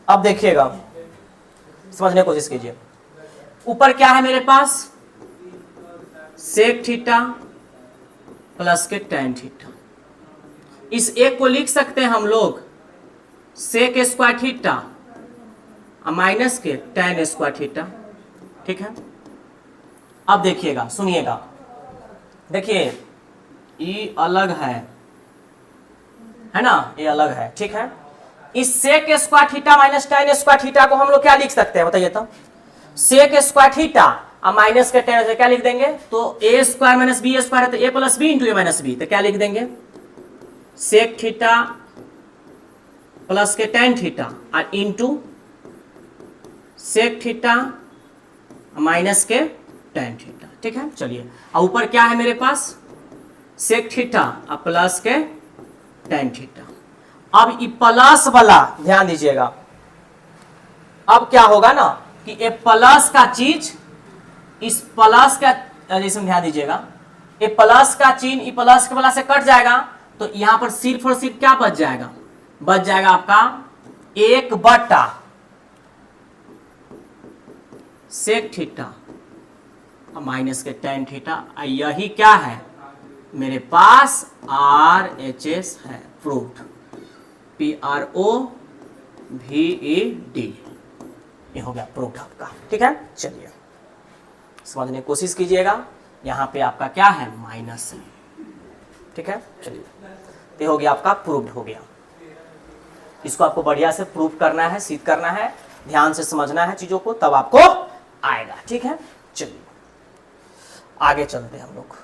अब देखिएगा, समझने की कोशिश कीजिए। ऊपर क्या है मेरे पास, सेक थीटा प्लस के टेन थीटा। इस एक को लिख सकते हैं हम लोग सेक स्क्वायर थीटा माइनस के टेन स्क्वायर थीटा, ठीक है। अब देखिएगा, सुनिएगा, देखिए ये अलग है ना, ये अलग है, ठीक है। इस sec square theta minus tan square theta को हम लोग क्या लिख सकते हैं, बताइए तो। सेक स्क्वायर थीटा और माइनस के टेन से क्या लिख देंगे, तो A square minus B square है, तो A plus B into A minus B, तो क्या लिख देंगे, सेक थीटा प्लस के टेन थीटा और इंटू सेक थीटा माइनस के टेन थीटा, ठीक है। चलिए, और ऊपर क्या है मेरे पास, सेक थीटा और प्लस के टेन थीटा। अब ये प्लस वाला ध्यान दीजिएगा, अब क्या होगा ना कि ये प्लस का चीज इस प्लस का, जैसे ध्यान दीजिएगा, ये प्लस का चिन्ह प्लस के वाला से कट जाएगा, तो यहां पर सिर्फ और सिर्फ क्या बच जाएगा, बच जाएगा आपका एक बटा सेक थीटा माइनस के टेन थीटा। यही क्या है मेरे पास, RHS है, प्रूव्ड, PROVED, ये हो गया प्रूव्ड आपका, ठीक है। चलिए समझने की कोशिश कीजिएगा, यहां पे आपका क्या है, माइनस है, ठीक है। चलिए, ये हो गया आपका प्रूव्ड हो गया। इसको आपको बढ़िया से प्रूव करना है, सिद्ध करना है, ध्यान से समझना है चीजों को, तब आपको आएगा, ठीक है। चलिए आगे चलते हैं हम लोग।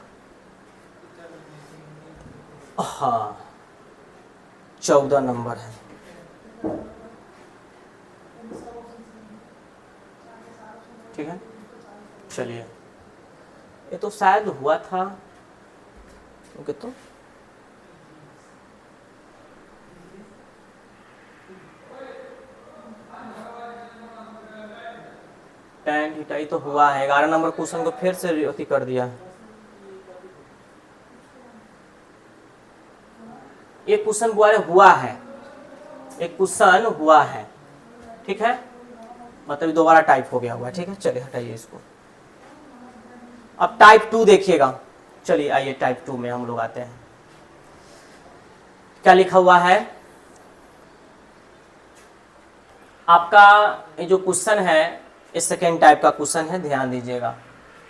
हाँ 14 नंबर है, ठीक है। चलिए, ये तो शायद हुआ था, ओके, तो टेन थीटा ही तो हुआ है। 11 नंबर क्वेश्चन को फिर से अति कर दिया। एक क्वेश्चन बुआरे हुआ है, एक क्वेश्चन हुआ है, ठीक है, मतलब दोबारा टाइप हो गया हुआ है, ठीक है। चलिए हटाइए इसको। अब टाइप 2 देखिएगा। चलिए आइए टाइप 2 में हम लोग आते हैं। क्या लिखा हुआ है आपका, ये जो क्वेश्चन है ये सेकेंड टाइप का क्वेश्चन है, ध्यान दीजिएगा,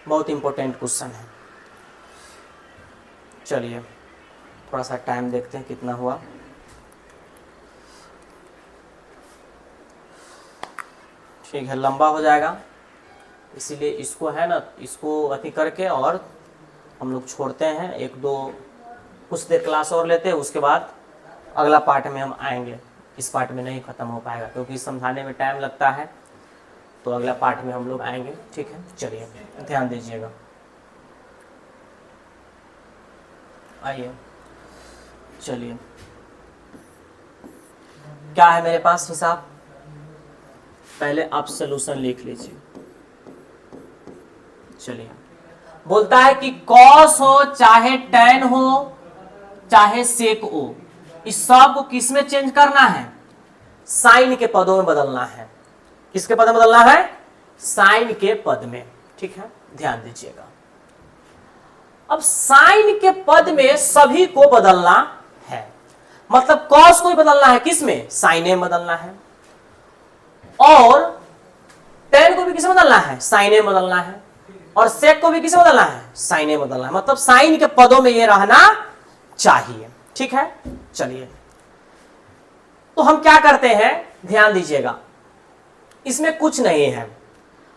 बहुत इंपॉर्टेंट क्वेश्चन है। चलिए थोड़ा सा टाइम देखते हैं कितना हुआ। ठीक है, लंबा हो जाएगा, इसीलिए इसको है ना, इसको अति करके और हम लोग छोड़ते हैं। एक दो कुछ देर क्लास और लेते हैं, उसके बाद अगला पार्ट में हम आएंगे। इस पार्ट में नहीं ख़त्म हो पाएगा क्योंकि समझाने में टाइम लगता है, तो अगला पार्ट में हम लोग आएंगे, ठीक है। चलिए ध्यान दीजिएगा, आइए। चलिए क्या है मेरे पास हिसाब, पहले आप सॉल्यूशन लिख लीजिए। चलिए, बोलता है कि कॉस हो चाहे टैन हो चाहे सेक हो, इस सब को किस में चेंज करना है, साइन के पदों में बदलना है। किसके पद में बदलना है, साइन के पद में, ठीक है। ध्यान दीजिएगा। अब साइन के पद में सभी को बदलना है, मतलब कॉस को ही बदलना है, किसमें? साइन में बदलना है, और टेन को भी किसे बदलना है? साइन में बदलना है, और सेक को भी किसे बदलना है? साइन में बदलना है। मतलब साइन के पदों में ये रहना चाहिए। ठीक है, चलिए तो हम क्या करते हैं, ध्यान दीजिएगा, इसमें कुछ नहीं है,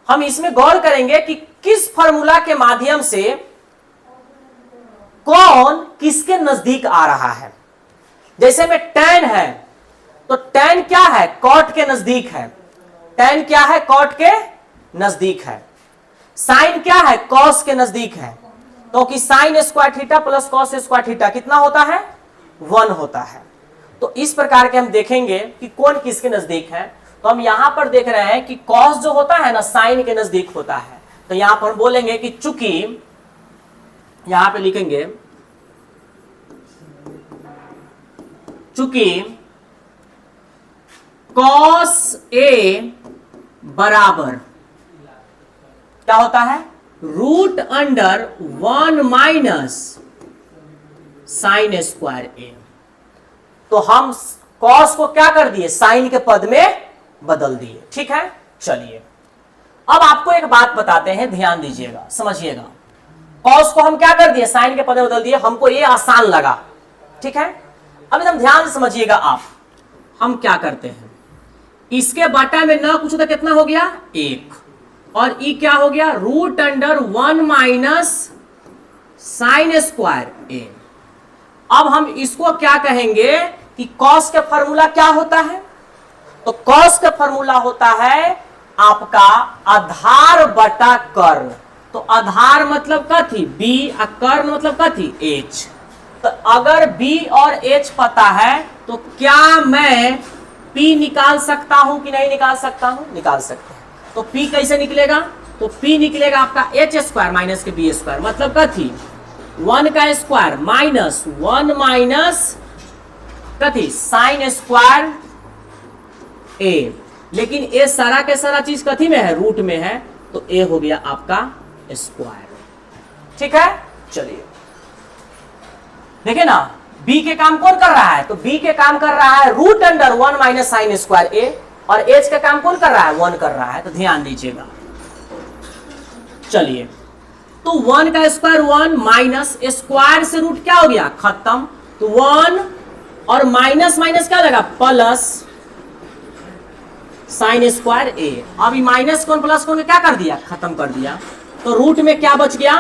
हम इसमें गौर करेंगे कि किस फॉर्मूला के माध्यम से कौन किसके नजदीक आ रहा है। जैसे में tan है तो tan क्या है? कॉट के नजदीक है। tan क्या है? कॉट के नजदीक है। साइन क्या है? कॉस के नजदीक है, तो कि sine square theta plus cos square theta कितना होता है? 1 होता है। तो इस प्रकार के हम देखेंगे कि कौन किसके नजदीक है। तो हम यहां पर देख रहे हैं कि कॉस जो होता है ना, साइन के नजदीक होता है। तो यहां पर हम बोलेंगे कि चूंकि, यहां पे लिखेंगे चूंकि कॉस ए बराबर क्या होता है? Root under 1 minus sine square A. तो हम कॉस को क्या कर दिए? साइन के पद में बदल दिए। ठीक है, चलिए अब आपको एक बात बताते हैं, ध्यान दीजिएगा, समझिएगा। कॉस को हम क्या कर दिए? साइन के पद में बदल दिए, हमको ये आसान लगा। ठीक है, अब एकदम ध्यान से समझिएगा आप, हम क्या करते हैं, इसके बटा में न कुछ तो कितना हो गया? 1, और ई क्या हो गया? Root under 1 minus sine square A. अब हम इसको क्या कहेंगे कि कॉस का फॉर्मूला क्या होता है? तो कॉस का फॉर्मूला होता है आपका आधार बटा कर्ण। तो आधार मतलब कथी? बी, और कर्ण मतलब कथी? एच। तो अगर बी और एच पता है तो क्या मैं पी निकाल सकता हूं कि नहीं निकाल सकता हूं? निकाल सकते हैं। तो पी कैसे निकलेगा? तो पी निकलेगा आपका एच स्क्वायर माइनस के बी स्क्वायर, मतलब कथी? 1 का स्क्वायर माइनस 1 माइनस कथी? साइन स्क्वायर ए। लेकिन ए सारा के सारा चीज कथी में है? रूट में है, तो ए हो गया आपका स्क्वायर। ठीक है, चलिए देखिए ना, बी के काम कौन कर रहा है? तो बी के काम कर रहा है root under 1 minus sine square A, और एच का काम कौन कर रहा है? 1 कर रहा है। तो ध्यान दीजिएगा, चलिए तो 1 का स्क्वायर 1 माइनस स्क्वायर से रूट क्या हो गया? खत्म। तो 1 और माइनस माइनस क्या लगा? Plus sign square A. अब माइनस कौन प्लस कौन क्या कर दिया? खत्म कर दिया। तो रूट में क्या बच गया?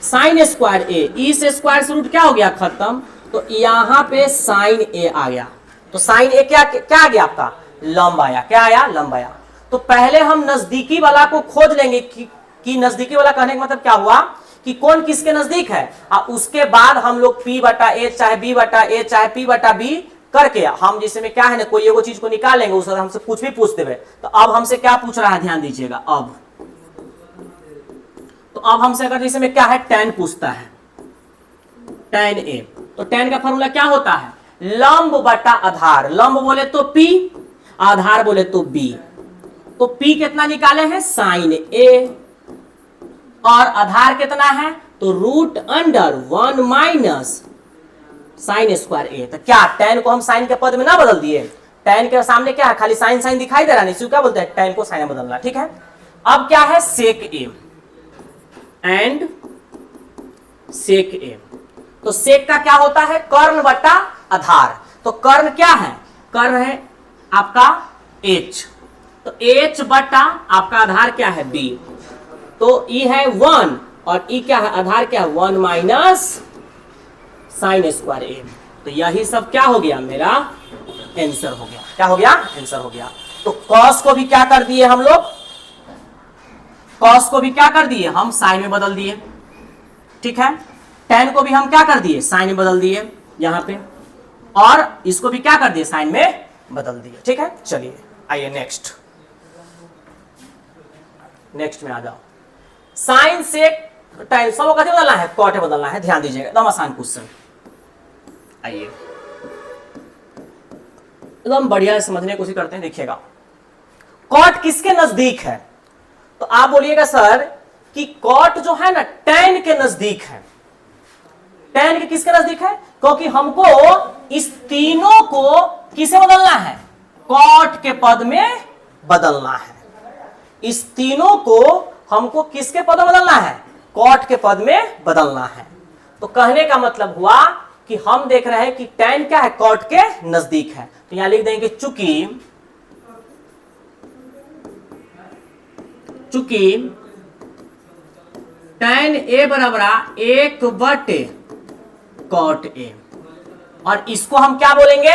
साइन स्क्वायर ए। इस स्क्वायर से रूट क्या हो गया? खत्म। तो यहां पे साइन ए आ गया। तो साइन ए क्या क्या आ गया आपका? लंब आया। क्या आया? लंब आया। तो पहले हम नजदीकी वाला को खोज लेंगे कि नजदीकी वाला कहने का मतलब क्या हुआ कि कौन किसके नजदीक है, और उसके बाद हम लोग p बटा ए चाहे b बटा ए चाहे p बटा b करके हम जिसमें क्या है ना, कोई एगो चीज को निकाल लेंगे, उससे हमसे कुछ भी पूछ देवे। तो अब हमसे क्या पूछ रहा है? ध्यान दीजिएगा। अब हमसे अगर जैसे में क्या है? tan पूछता है, tan a। तो tan का फॉर्मूला क्या होता है? लंब बटा आधार। लंब बोले तो p, आधार बोले तो b। तो p कितना निकाले हैं? साइन a, और आधार कितना है? तो root under 1 minus sine square A. तो क्या tan को हम साइन के पद में ना बदल दिए? tan के सामने क्या है? खाली साइन साइन दिखाई दे रहा है, नहीं क्या बोलते हैं? tan को साइन में बदलना। ठीक है, अब क्या है? सेक ए एंड सेक ए। तो सेक का क्या होता है? कर्ण बटा आधार। तो कर्ण क्या है? कर्ण है आपका h। तो h बटा आपका आधार क्या है? b। तो e है 1, और e क्या है? आधार क्या है? 1 माइनस साइन स्क्वायर ए। तो यही सब क्या हो गया? मेरा आंसर हो गया। क्या हो गया? आंसर हो गया। तो कॉस को भी क्या कर दिए हम लोग? कॉस को भी क्या कर दिए? हम साइन में बदल दिए। ठीक है, tan को भी हम क्या कर दिए? साइन में बदल दिए यहां पे, और इसको भी क्या कर दिए? साइन में बदल दिए। ठीक है, चलिए आइए नेक्स्ट में आ जाओ। साइन से tan सबको कैसे बदलना है? कॉट में बदलना है। ध्यान दीजिएगा, एकदम आसान क्वेश्चन। आइए एकदम बढ़िया समझने की कोशिश करते हैं। देखिएगा, कॉट किसके नजदीक है? तो आप बोलिएगा सर कि कॉट जो है ना tan के नजदीक है। tan के किसके नजदीक है? क्योंकि हमको इस तीनों को किसे बदलना है? कॉट के पद में बदलना है। इस तीनों को हमको किसके पद में बदलना है? कॉट के पद में बदलना है। तो कहने का मतलब हुआ कि हम देख रहे हैं कि tan क्या है? कॉट के नजदीक है। तो यहां लिख देंगे चूंकि tan a बराबर 1/cot a, और इसको हम क्या बोलेंगे?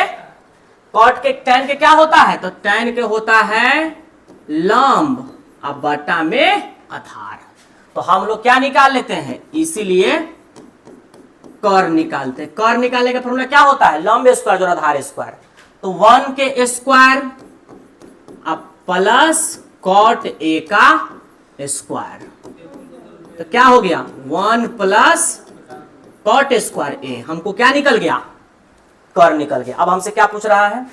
कॉट के tan के क्या होता है? तो tan के होता है लंब अब बटा में आधार। तो हम लोग क्या निकाल लेते हैं? इसीलिए कर निकालते हैं। कर निकालने का फॉर्मूला क्या होता है? लंब स्क्वायर जो आधार स्क्वायर। तो 1 के स्क्वायर अब प्लस कॉट ए का स्क्वायर, तो क्या हो गया? 1 प्लस कॉट स्क्वायर ए। हमको क्या निकल गया? कर निकल गया। अब हमसे क्या पूछ रहा है?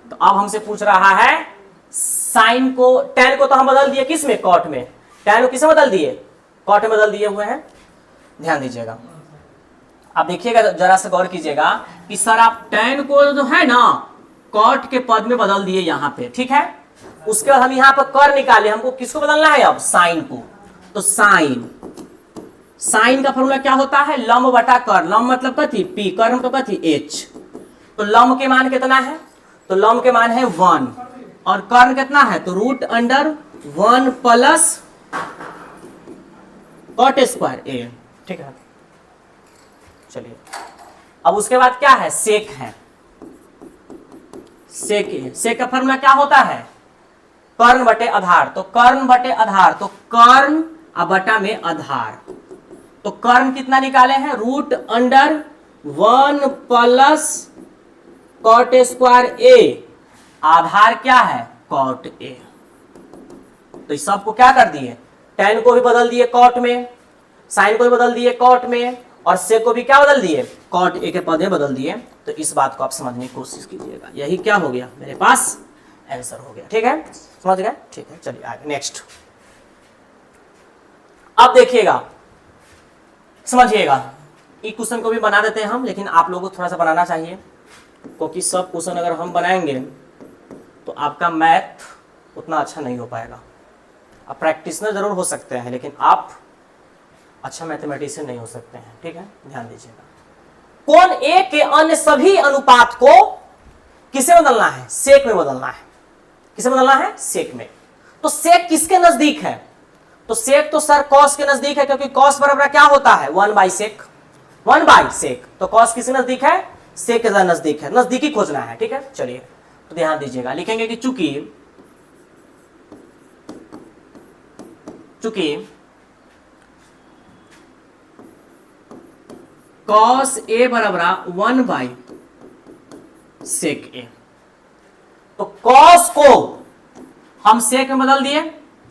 तो अब हमसे पूछ रहा है साइन को, tan को तो हम बदल दिए किस में? कॉट में। tan को किस में बदल दिए? कॉट में बदल दिए हुए हैं। ध्यान दीजिएगा, अब देखिएगा जरा से गौर कीजिएगा कि सर आप tan को जो है ना कॉट के पद में बदल दिए यहां पे, ठीक है। उसके बाद हम यहां पर कर निकाले, हमको किसको बदलना है अब? साइन को। तो साइन का फॉर्मूला क्या होता है? लंब बटा कर। लंब मतलब कथी? p, कर मतलब कथी? h। तो लंब के मान कितना है? तो लंब के मान है 1 और कर्ण कितना है? तो √1 प्लस कॉट स्क्वायर a, ठीक है। चलिए अब उसके बाद क्या है? सेक है। सेक का फॉर्मूला क्या होता है? कर्ण बटे आधार। तो कर्ण बटे आधार, तो कर्ण अब बटा में आधार। तो कर्ण कितना निकाले हैं? √1 प्लस कॉट स्क्वायर ए। आधार क्या है? Cot A. तो इस सबको क्या कर दिए? tan को भी बदल दिए कॉट में, साइन को भी बदल दिए कॉट में, और सेक को भी क्या बदल दिए? कॉट ए के पद में बदल दिए। तो इस बात को आप समझने की कोशिश कीजिएगा। यही क्या हो गया? मेरे पास आंसर हो गया। ठीक है, समझ गए? ठीक है, चलिए आगे नेक्स्ट। अब देखिएगा, समझिएगा, इस क्वेश्चन को भी बना देते हैं हम, लेकिन आप लोगों को थोड़ा सा बनाना चाहिए, क्योंकि सब क्वेश्चन अगर हम बनाएंगे तो आपका मैथ उतना अच्छा नहीं हो पाएगा। आप प्रैक्टिशनर जरूर हो सकते हैं, लेकिन आप अच्छा मैथमेटिशियन नहीं हो सकते हैं। ठीक है, ध्यान दीजिएगा। कोण ए के अन्य सभी अनुपात को किसे बदलना है? सेक में बदलना है। किसे बदलना है? सेक में। तो सेक किसके नजदीक है? तो सेक तो सर कॉस के नजदीक है, क्योंकि कॉस बराबर क्या होता है? 1/सेक। 1/सेक। तो कॉस किसके नजदीक है? सेक के नजदीक है। नजदीकी खोजना है। ठीक है, चलिए तो ध्यान दीजिएगा, लिखेंगे कि चूंकि कॉस ए बराबर 1/सेक ए। तो कॉस को हम सेक में बदल दिए,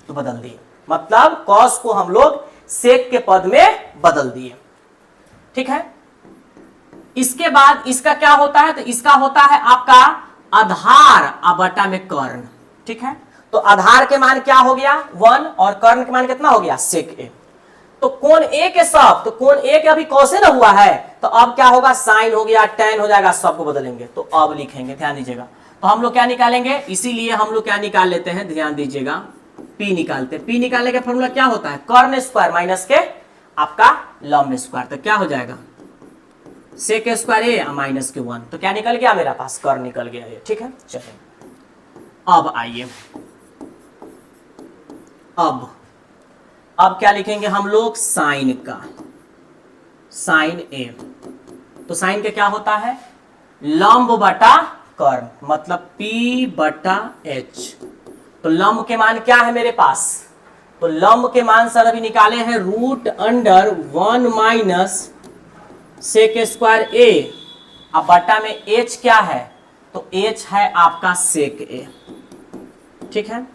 तो बदल दिए, मतलब कॉस को हम लोग सेक के पद में बदल दिए। ठीक है, इसके बाद इसका क्या होता है? तो इसका होता है आपका आधार बटा में कर्ण। ठीक है, तो आधार के मान क्या हो गया? 1 और कर्ण के मान कितना हो गया? सेक ए। तो कोण ए के सब, तो कोण ए के अभी कौसे ना हुआ है, तो अब क्या होगा? साइन हो गया, tan हो जाएगा, सबको बदलेंगे। तो अब लिखेंगे, ध्यान दीजिएगा। तो हम लोग क्या निकालेंगे? इसीलिए हम लोग क्या निकाल लेते हैं? ध्यान दीजिएगा, p निकालते हैं। p निकालने का फॉर्मूला क्या होता है? कर्ण स्क्वायर माइनस के आपका लंब स्क्वायर। तो क्या हो जाएगा? सेक स्क्वायर ए माइनस के 1। तो क्या निकल गया मेरा पास? कर्ण निकल गया ये। ठीक है, चलिए अब आइए, अब क्या लिखेंगे हम लोग? साइन का, साइन ए। तो साइन का क्या होता है? लंब बटा कर्ण, मतलब p बटा h। तो लंब के मान क्या है मेरे पास? तो लंब के मान सर अभी निकाले हैं √1 माइनस सेक स्क्वायर ए, अब बटा में h क्या है? तो h है आपका सेक ए। ठीक है,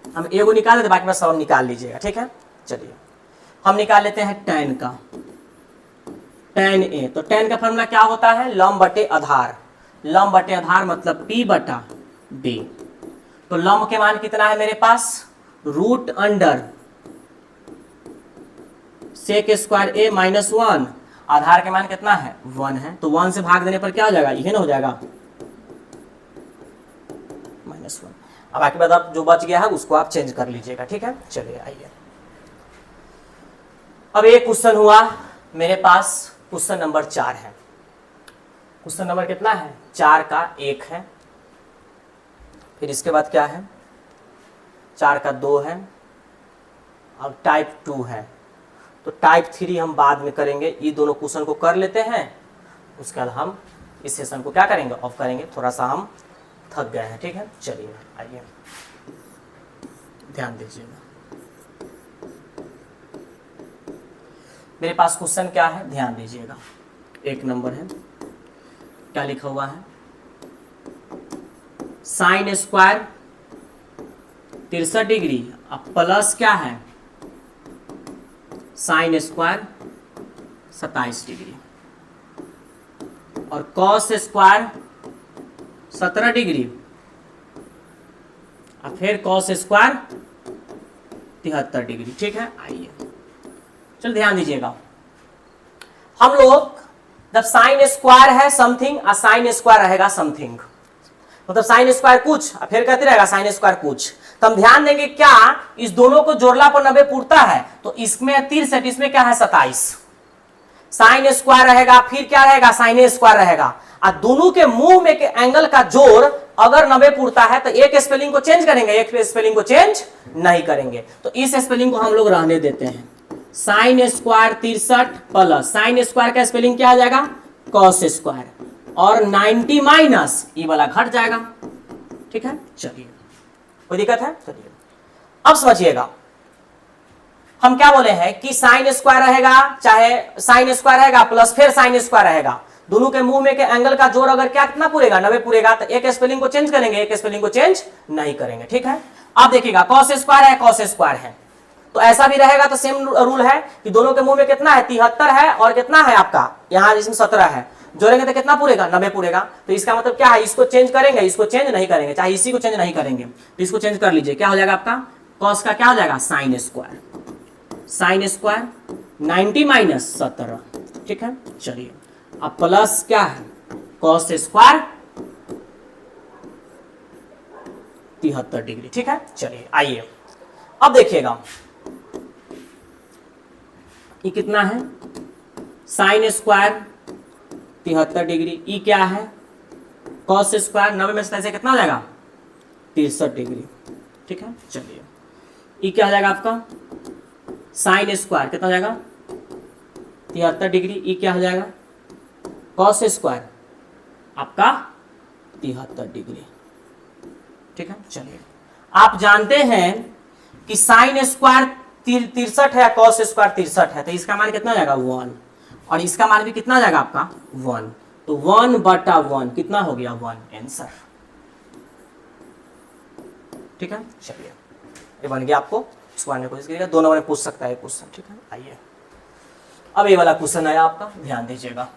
हम एगो निकाल लेते, बाकी बस सब निकाल लीजिएगा। ठीक है, चलिए हम निकाल लेते हैं tan का, tan ए। तो tan का फॉर्मूला क्या होता है? लंब बटे आधार। लंब बटे आधार मतलब p बटा b। तो लंब के मान कितना है मेरे पास, रूट अंडर सेक स्क्वायर ए माइनस 1, आधार के मान कितना है 1 है, तो 1 से भाग देने पर क्या हो जाएगा, यही ना हो जाएगा -1। अब बाकी बात आप जो बच गया है उसको आप चेंज कर लीजिएगा, ठीक है। चलिए आइए, अब एक क्वेश्चन हुआ मेरे पास, क्वेश्चन नंबर 4 है। क्वेश्चन नंबर कितना है, 4 का 1 है, फिर इसके बाद क्या है, 4 का 2 है, अब टाइप 2 है, तो टाइप 3 हम बाद में करेंगे, ये दोनों क्वेश्चन को कर लेते हैं, उसके बाद हम इस सेशन को क्या करेंगे, ऑफ करेंगे, थोड़ा सा हम थक गए हैं, ठीक है। चलिए आइए, ध्यान दीजिएगा, मेरे पास क्वेश्चन क्या है, ध्यान दीजिएगा, 1 नंबर है, क्या लिखा हुआ है, साइन स्क्वायर 63 डिग्री, अब प्लस क्या है, साइन स्क्वायर 27 डिग्री, और कॉस स्क्वायर 17 डिग्री, और फिर कॉस स्क्वायर 73 डिग्री, ठीक है। आइए चल ध्यान दीजिएगा, हम लोग जब साइन स्क्वायर है समथिंग और साइन स्क्वायर रहेगा समथिंग, मतलब साइन स्क्वायर कुछ फिर कहते रहेगा साइन स्क्वायर कुछ, तो हम ध्यान देंगे क्या, इस दोनों को जोड़ला पर 90 पूरता है, तो इसमें 63, इसमें क्या है 27, साइन स्क्वायर रहेगा, फिर क्या रहेगा साइन स्क्वायर रहेगा, और दोनों के मुंह में के एंगल का जोड़ अगर 90 पूरता है तो एक स्पेलिंग को चेंज करेंगे, एक स्पेलिंग को चेंज नहीं करेंगे, तो इस स्पेलिंग को हम लोग रहने देते हैं, sine square 63 plus sine square का स्पेलिंग क्या आ जाएगा, कॉस स्क्वायर, और 90 माइनस ये वाला घट जाएगा, ठीक है। चलिए कोई दिक्कत है, चलिए अब समझिएगा, हम क्या बोले हैं कि साइन स्क्वायर रहेगा, चाहे साइन स्क्वायर रहेगा प्लस फिर साइन स्क्वायर रहेगा, दोनों के मुंह में के एंगल का जोड़ अगर क्या कितना पूरेगा 90 पूरेगा, तो एक स्पेलिंग को चेंज करेंगे, एक स्पेलिंग को चेंज नहीं करेंगे, ठीक है। अब देखिएगा कॉस स्क्वायर है, कॉस स्क्वायर है, तो ऐसा भी रहेगा, तो सेम रूल है कि दोनों के मुंह में कितना है 73 है, और कितना है आपका यहाँ इसमें 17 है, जोड़ेंगे तो कितना पूरेगा 90 पूरेगा, तो इसका मतलब क्या है, इसको चेंज करेंगे, इसको चेंज नहीं करेंगे, चाहे इसी को चेंज नहीं करेंगे, तो इसको चेंज कर लीजिए, क्या हो जाएगा आपका, कॉस का क्या हो जाएगा sine square, sine square 90 minus 17, ठीक है। चलिए अब प्लस क्या है, कॉस स्क्वायर 73 डिग्री, ठीक है। चलिए आइए अब देखिएगा, ये कितना है, साइन स्क्वायर 73 डिग्री, ई क्या है, कॉस स्क्वायर 90 में से कितना हो जाएगा 63 डिग्री, ठीक है। चलिए ई क्या हो जाएगा आपका, साइन स्क्वायर कितना हो जाएगा 73 डिग्री, ई क्या हो जाएगा कॉस स्क्वायर आपका 73 डिग्री, ठीक है। चलिए आप जानते हैं कि साइन स्क्वायर 63 है, कॉस स्क्वायर 63 है, तो इसका मान कितना हो जाएगा 1, और इसका मान भी कितना हो जाएगा आपका 1, तो 1/1 कितना हो गया 1 आंसर, ठीक है। चलिए ये बन गया, आपको इसको आने की कोशिश करिएगा, 2 नंबर में पूछ सकता है क्वेश्चन, ठीक है। आइए अब ये वाला क्वेश्चन आया आपका, ध्यान दीजिएगा,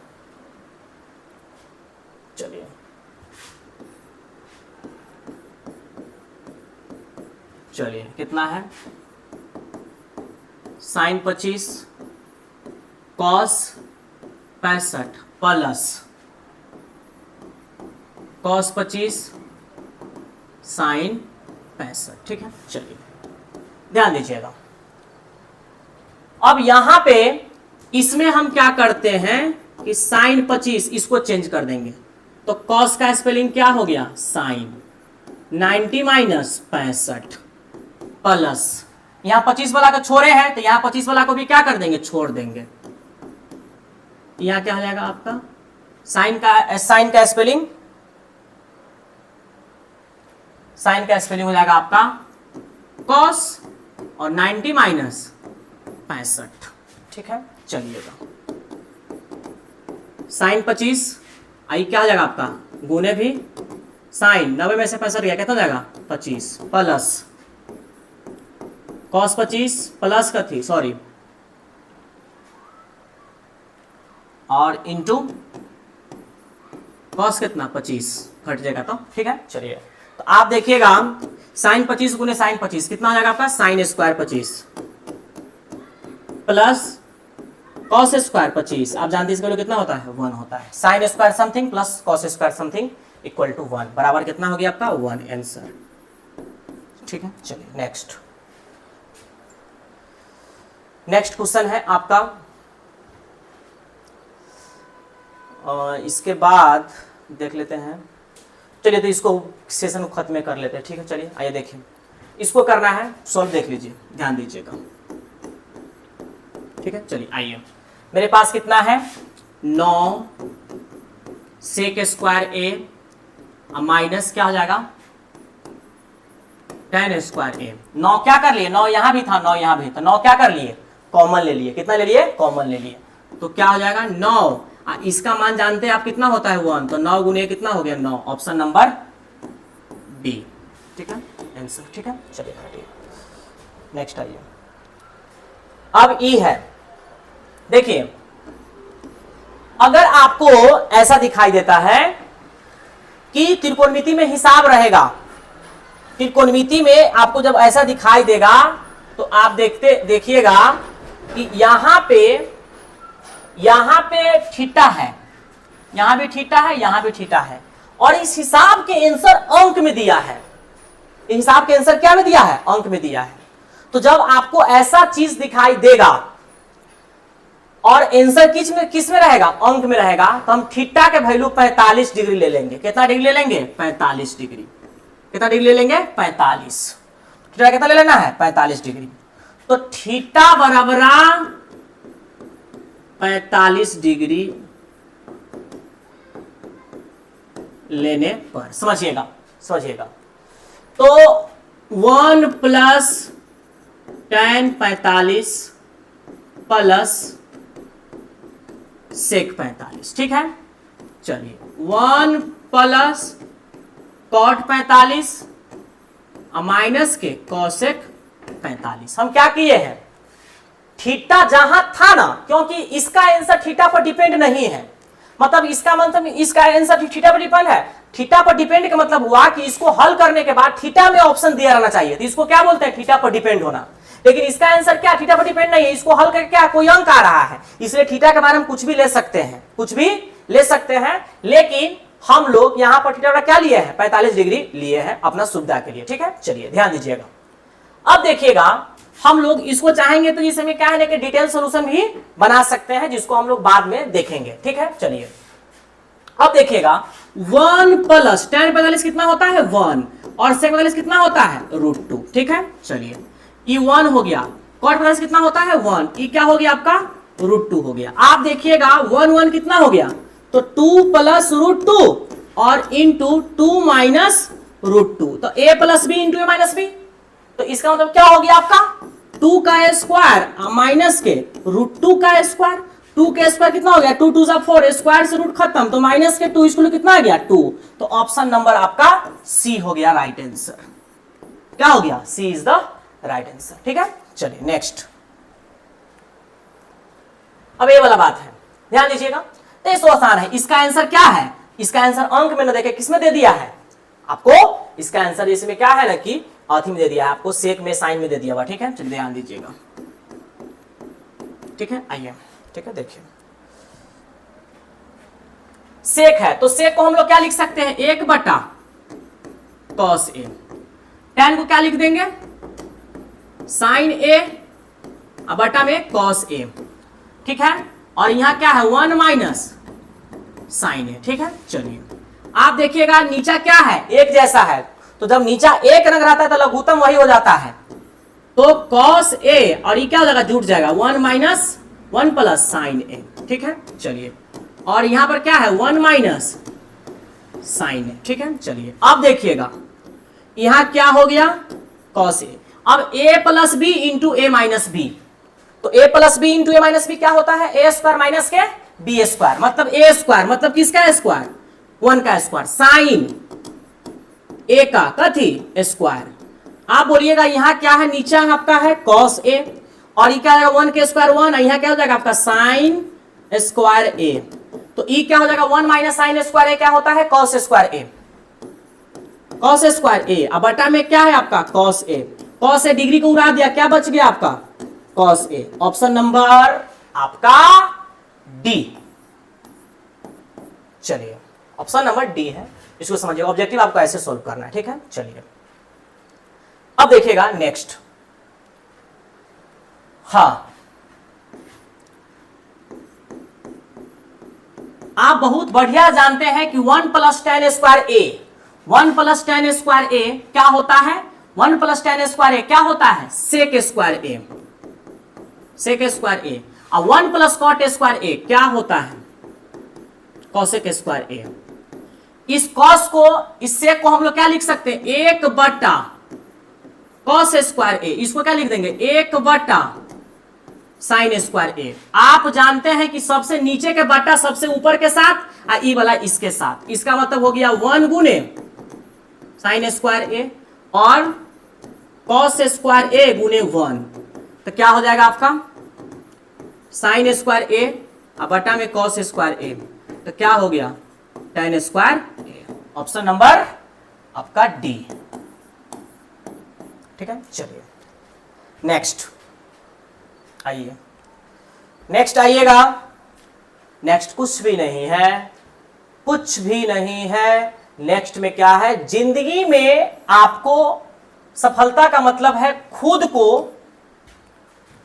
चलिए चलिए कितना है, sine 25 cos 65 plus cos 25 sine 65, ठीक है। चलिए ध्यान दीजिएगा, अब यहां पे इसमें हम क्या करते हैं कि साइन 25 इसको चेंज कर देंगे, तो कॉस का स्पेलिंग क्या हो गया साइन 90 माइनस 65 प्लस यहां 25 वाला का छोड़े हैं, तो यहां 25 वाला को भी क्या कर देंगे, छोड़ देंगे, यहां क्या हो जाएगा आपका साइन का स्पेलिंग हो जाएगा आपका कॉस और 90 माइनस 65, ठीक है। चलिएगा साइन 25 आई क्या हो जाएगा आपका गुने भी साइन 90 में से 65 गया, कितना हो जाएगा 25 प्लस कॉस 25 प्लस का थी सॉरी और इंटू कॉस कितना 25 घट जाएगा, तो ठीक है। चलिए तो आप देखिएगा साइन 25 गुने साइन 25 कितना हो जाएगा आपका, sine square 25 plus cos square 25। आप जानते हैं इसका कितना होता है, 1 होता है। Sine square something plus cos square something equal to 1 बराबर कितना हो गया आपका, 1 आंसर। ठीक है, चलिए नेक्स्ट क्वेश्चन है आपका। इसके बाद देख लेते हैं, चलिए तो इसको सेशन को खत्म कर लेते हैं। ठीक है, चलिए आइए देखिए, इसको करना है सॉल्व, देख लीजिए, ध्यान दीजिएगा। ठीक है, चलिए आइए, मेरे पास कितना है, 9 सेक स्क्वायर ए माइनस क्या हो जाएगा, tan स्क्वायर ए। 9 क्या कर लिए, 9 यहां भी था, 9 यहां भी, तो 9 क्या कर लिए, कॉमन ले लिए। कितना ले लिए, कॉमन ले लिए, तो क्या हो जाएगा 9। इसका मान जानते हैं आप कितना होता है, 1, तो 9 गुने कितना हो गया, 9। Option number B. ठीक है, आंसर। ठीक है, चलिए नेक्स्ट आइए। अब ई है, देखिए अगर आपको ऐसा दिखाई देता है कि त्रिकोणमिति में हिसाब रहेगा, त्रिकोणमिति में आपको जब ऐसा दिखाई देगा तो आप देखिएगा कि यहां पे थीटा है, यहां भी थीटा है, यहां भी थीटा है, और इस हिसाब के आंसर अंक में दिया है। हिसाब के आंसर क्या में दिया है, अंक में दिया है। तो जब आपको ऐसा चीज दिखाई देगा और आंसर किस में रहेगा, अंक में रहेगा, तो हम थीटा के वैल्यू 45 डिग्री ले लेंगे। कितना डिग्री ले लेंगे, 45 डिग्री। कितना डिग्री ले लेंगे, 45। थीटा कितना ले लेना है, 45 डिग्री। तो थीटा बराबर 45 डिग्री लेने पर, समझिएगा तो 1 प्लस tan 45 प्लस सेक 45। ठीक है, चलिए 1 प्लस कॉट 45 माइनस के कॉसेक 45। हम क्या किए हैं, थीटा जहां था ना, क्योंकि इसका आंसर थीटा पर डिपेंड नहीं है, मतलब इसका आंसर थीटा पर डिपेंड है। थीटा पर डिपेंड का मतलब हुआ कि इसको हल करने के बाद थीटा में ऑप्शन दिया रहना चाहिए, तो इसको क्या बोलते हैं, थीटा पर डिपेंड होना। लेकिन इसका आंसर क्या, थीटा पर डिपेंड नहीं है, इसको हल करके क्या कोई अंक आ रहा है, इसलिए थीटा के बारे में कुछ भी ले सकते हैं, लेकिन हम लोग यहां पर थीटा क्या लिए हैं, 45 डिग्री लिए हैं अपना सुविधा के लिए। ठीक है, चलिए ध्यान दीजिएगा। अब देखिएगा हम लोग इसको चाहेंगे तो इस समय क्या है कि डिटेल सॉल्यूशन भी बना सकते हैं, जिसको हम लोग बाद में देखेंगे। ठीक है, चलिए अब देखिएगा 1 प्लस tan 45 कितना होता है, 1, और sec 45 कितना होता है, √2। ठीक है, चलिए ये 1 हो गया, cot 45 कितना होता है, 1, ये क्या हो गया आपका, √2 हो गया। आप देखिएगा 1 कितना हो गया, तो 2 प्लस √2 और इंटू 2 माइनस √2, तो a plus B into a minus B. तो इसका मतलब क्या हो गया आपका, 2 का स्क्वायर माइनस के √2 का स्क्वायर। 2 के स्क्वायर कितना हो गया, 2 2 4, स्क्वायर से रूट खत्म, तो माइनस के 2 इसको कितना आ गया, 2। तो ऑप्शन नंबर आपका सी हो गया राइट आंसर। क्या हो गया, सी इज द राइट आंसर। ठीक है, चलिए नेक्स्ट। अब ये वाला बात है, ध्यान दीजिएगा, तो ये तो आसान है। इसका आंसर क्या है, इसका आंसर अंक में न देखे किसमें दे दिया है आपको, इसका आंसर इसमें क्या है ना कि अथी में दे दिया है आपको, सेक में साइन में दे दिया हुआ। ठीक है, चलिए ध्यान दीजिएगा। ठीक है, आइए, ठीक है, देखिए सेक है, तो सेक को हम लोग क्या लिख सकते हैं, 1 बटा cos a। tan को क्या लिख देंगे, sin a बटा में cos a। ठीक है, और यहां क्या है, 1 माइनस sin a। ठीक है, चलिए आप देखिएगा नीचा क्या है, एक जैसा है, तो जब नीचा एक रंग रहता है तो लघुत्तम वही हो जाता है, तो cos a और ये क्या हो जाएगा, जुट जाएगा, 1 माइनस 1 प्लस साइन ए। ठीक है, चलिए, और यहां पर क्या है, 1 माइनस साइन ए। ठीक है, चलिए अब देखिएगा यहां क्या हो गया, cos ए। अब a plus B into A minus B, तो a plus B into A minus B क्या होता है, a स्क्वायर माइनस के बी स्क्वायर, मतलब a स्क्वायर मतलब किसका स्क्वायर, 1 का स्क्वायर, साइन a का कथी स्क्वायर। आप बोलिएगा यहां क्या है, नीचे आपका है cos a, और ये क्या है 1 के स्क्वायर 1, यहाँ क्या हो जाएगा आपका साइन स्क्वायर a, तो ये क्या हो जाएगा 1 माइनस साइन स्क्वायर a क्या होता है, cos square a। Cos square A, अब बटा में क्या है आपका cos A, cos A degree को उड़ा दिया, क्या बच गया आपका कॉस ए। ऑप्शन नंबर आपका डी। चलिए ऑप्शन नंबर डी है, इसको समझिए, ऑब्जेक्टिव आपको ऐसे सोल्व करना है, ठीक है। चलिए अब देखिएगा नेक्स्ट। हाँ, आप बहुत बढ़िया जानते हैं कि 1 + tan स्क्वायर ए, 1 + tan स्क्वायर ए क्या होता है, 1 + tan स्क्वायर ए क्या होता है sec square A, sec square A. और 1 + cot स्क्वायर ए क्या होता है कॉसेक स्क्वायर ए। इस कॉस को, इस सेक को हम लोग क्या लिख सकते हैं 1 / cos स्क्वायर ए, इसको क्या लिख देंगे 1 / sin स्क्वायर ए। आप जानते हैं कि सबसे नीचे के बटा सबसे ऊपर के साथ और ई वाला इसके साथ, इसका मतलब हो गया 1 गुने sin स्क्वायर ए और cos स्क्वायर ए गुने 1, तो क्या हो जाएगा आपका sin स्क्वायर ए और बटा में cos स्क्वायर ए, तो क्या हो गया tan स्क्वायर ए। ऑप्शन नंबर आपका डी, ठीक है। चलिए नेक्स्ट आइए, नेक्स्ट आइएगा। नेक्स्ट कुछ भी नहीं है, कुछ भी नहीं है। नेक्स्ट में क्या है, जिंदगी में आपको सफलता का मतलब है खुद को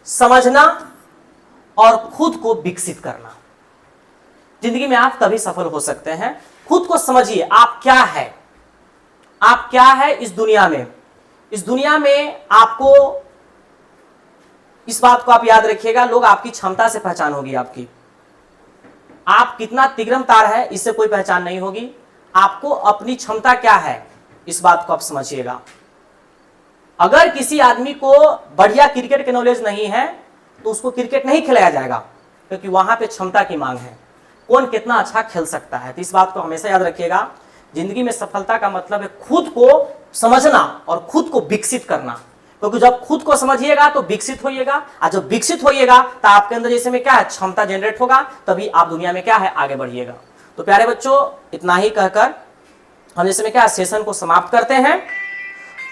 समझना और खुद को विकसित करना। जिंदगी में आप तभी सफल हो सकते हैं, खुद को समझिए आप क्या है, आप क्या है इस दुनिया में। इस दुनिया में आपको, इस बात को आप याद रखिएगा, लोग आपकी क्षमता से पहचान होगी आपकी, आप कितना तीव्रतार है इससे कोई पहचान नहीं होगी। आपको अपनी क्षमता क्या है इस बात को आप समझिएगा। अगर किसी आदमी को बढ़िया क्रिकेट के नॉलेज नहीं है तो उसको क्रिकेट नहीं खिलाया जाएगा, क्योंकि वहां पे क्षमता की मांग है, कौन कितना अच्छा खेल सकता है। तो इस बात को हमेशा याद रखिएगा, जिंदगी में सफलता का मतलब है खुद को समझना और खुद को विकसित करना, क्योंकि जब खुद को समझिएगा तो विकसित होइएगा, और जब विकसित होइएगा तो आपके अंदर जैसे में क्या है क्षमता जनरेट होगा, तभी आप दुनिया में क्या है आगे बढ़िएगा। तो प्यारे बच्चों, इतना ही कहकर हम जैसे में क्या सेशन को समाप्त करते हैं,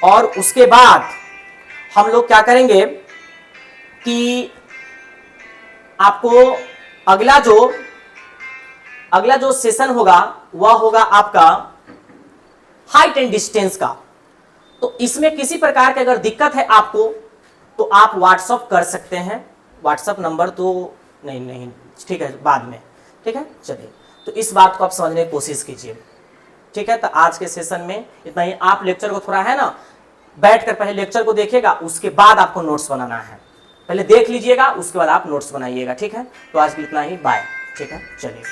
और उसके बाद हम लोग क्या करेंगे कि आपको अगला जो सेशन होगा वह होगा आपका हाइट एंड डिस्टेंस का। तो इसमें किसी प्रकार की अगर दिक्कत है आपको तो आप व्हाट्सअप कर सकते हैं, व्हाट्सअप नंबर तो नहीं ठीक है बाद में, ठीक है। चलिए, तो इस बात को आप समझने की कोशिश कीजिए, ठीक है। तो आज के सेशन में इतना ही। आप लेक्चर को थोड़ा है ना बैठकर पहले लेक्चर को देखिएगा, उसके बाद आपको नोट्स बनाना है, पहले देख लीजिएगा उसके बाद आप नोट्स बनाइएगा, ठीक है। तो आज भी इतना ही, बाय, ठीक है। चलिए।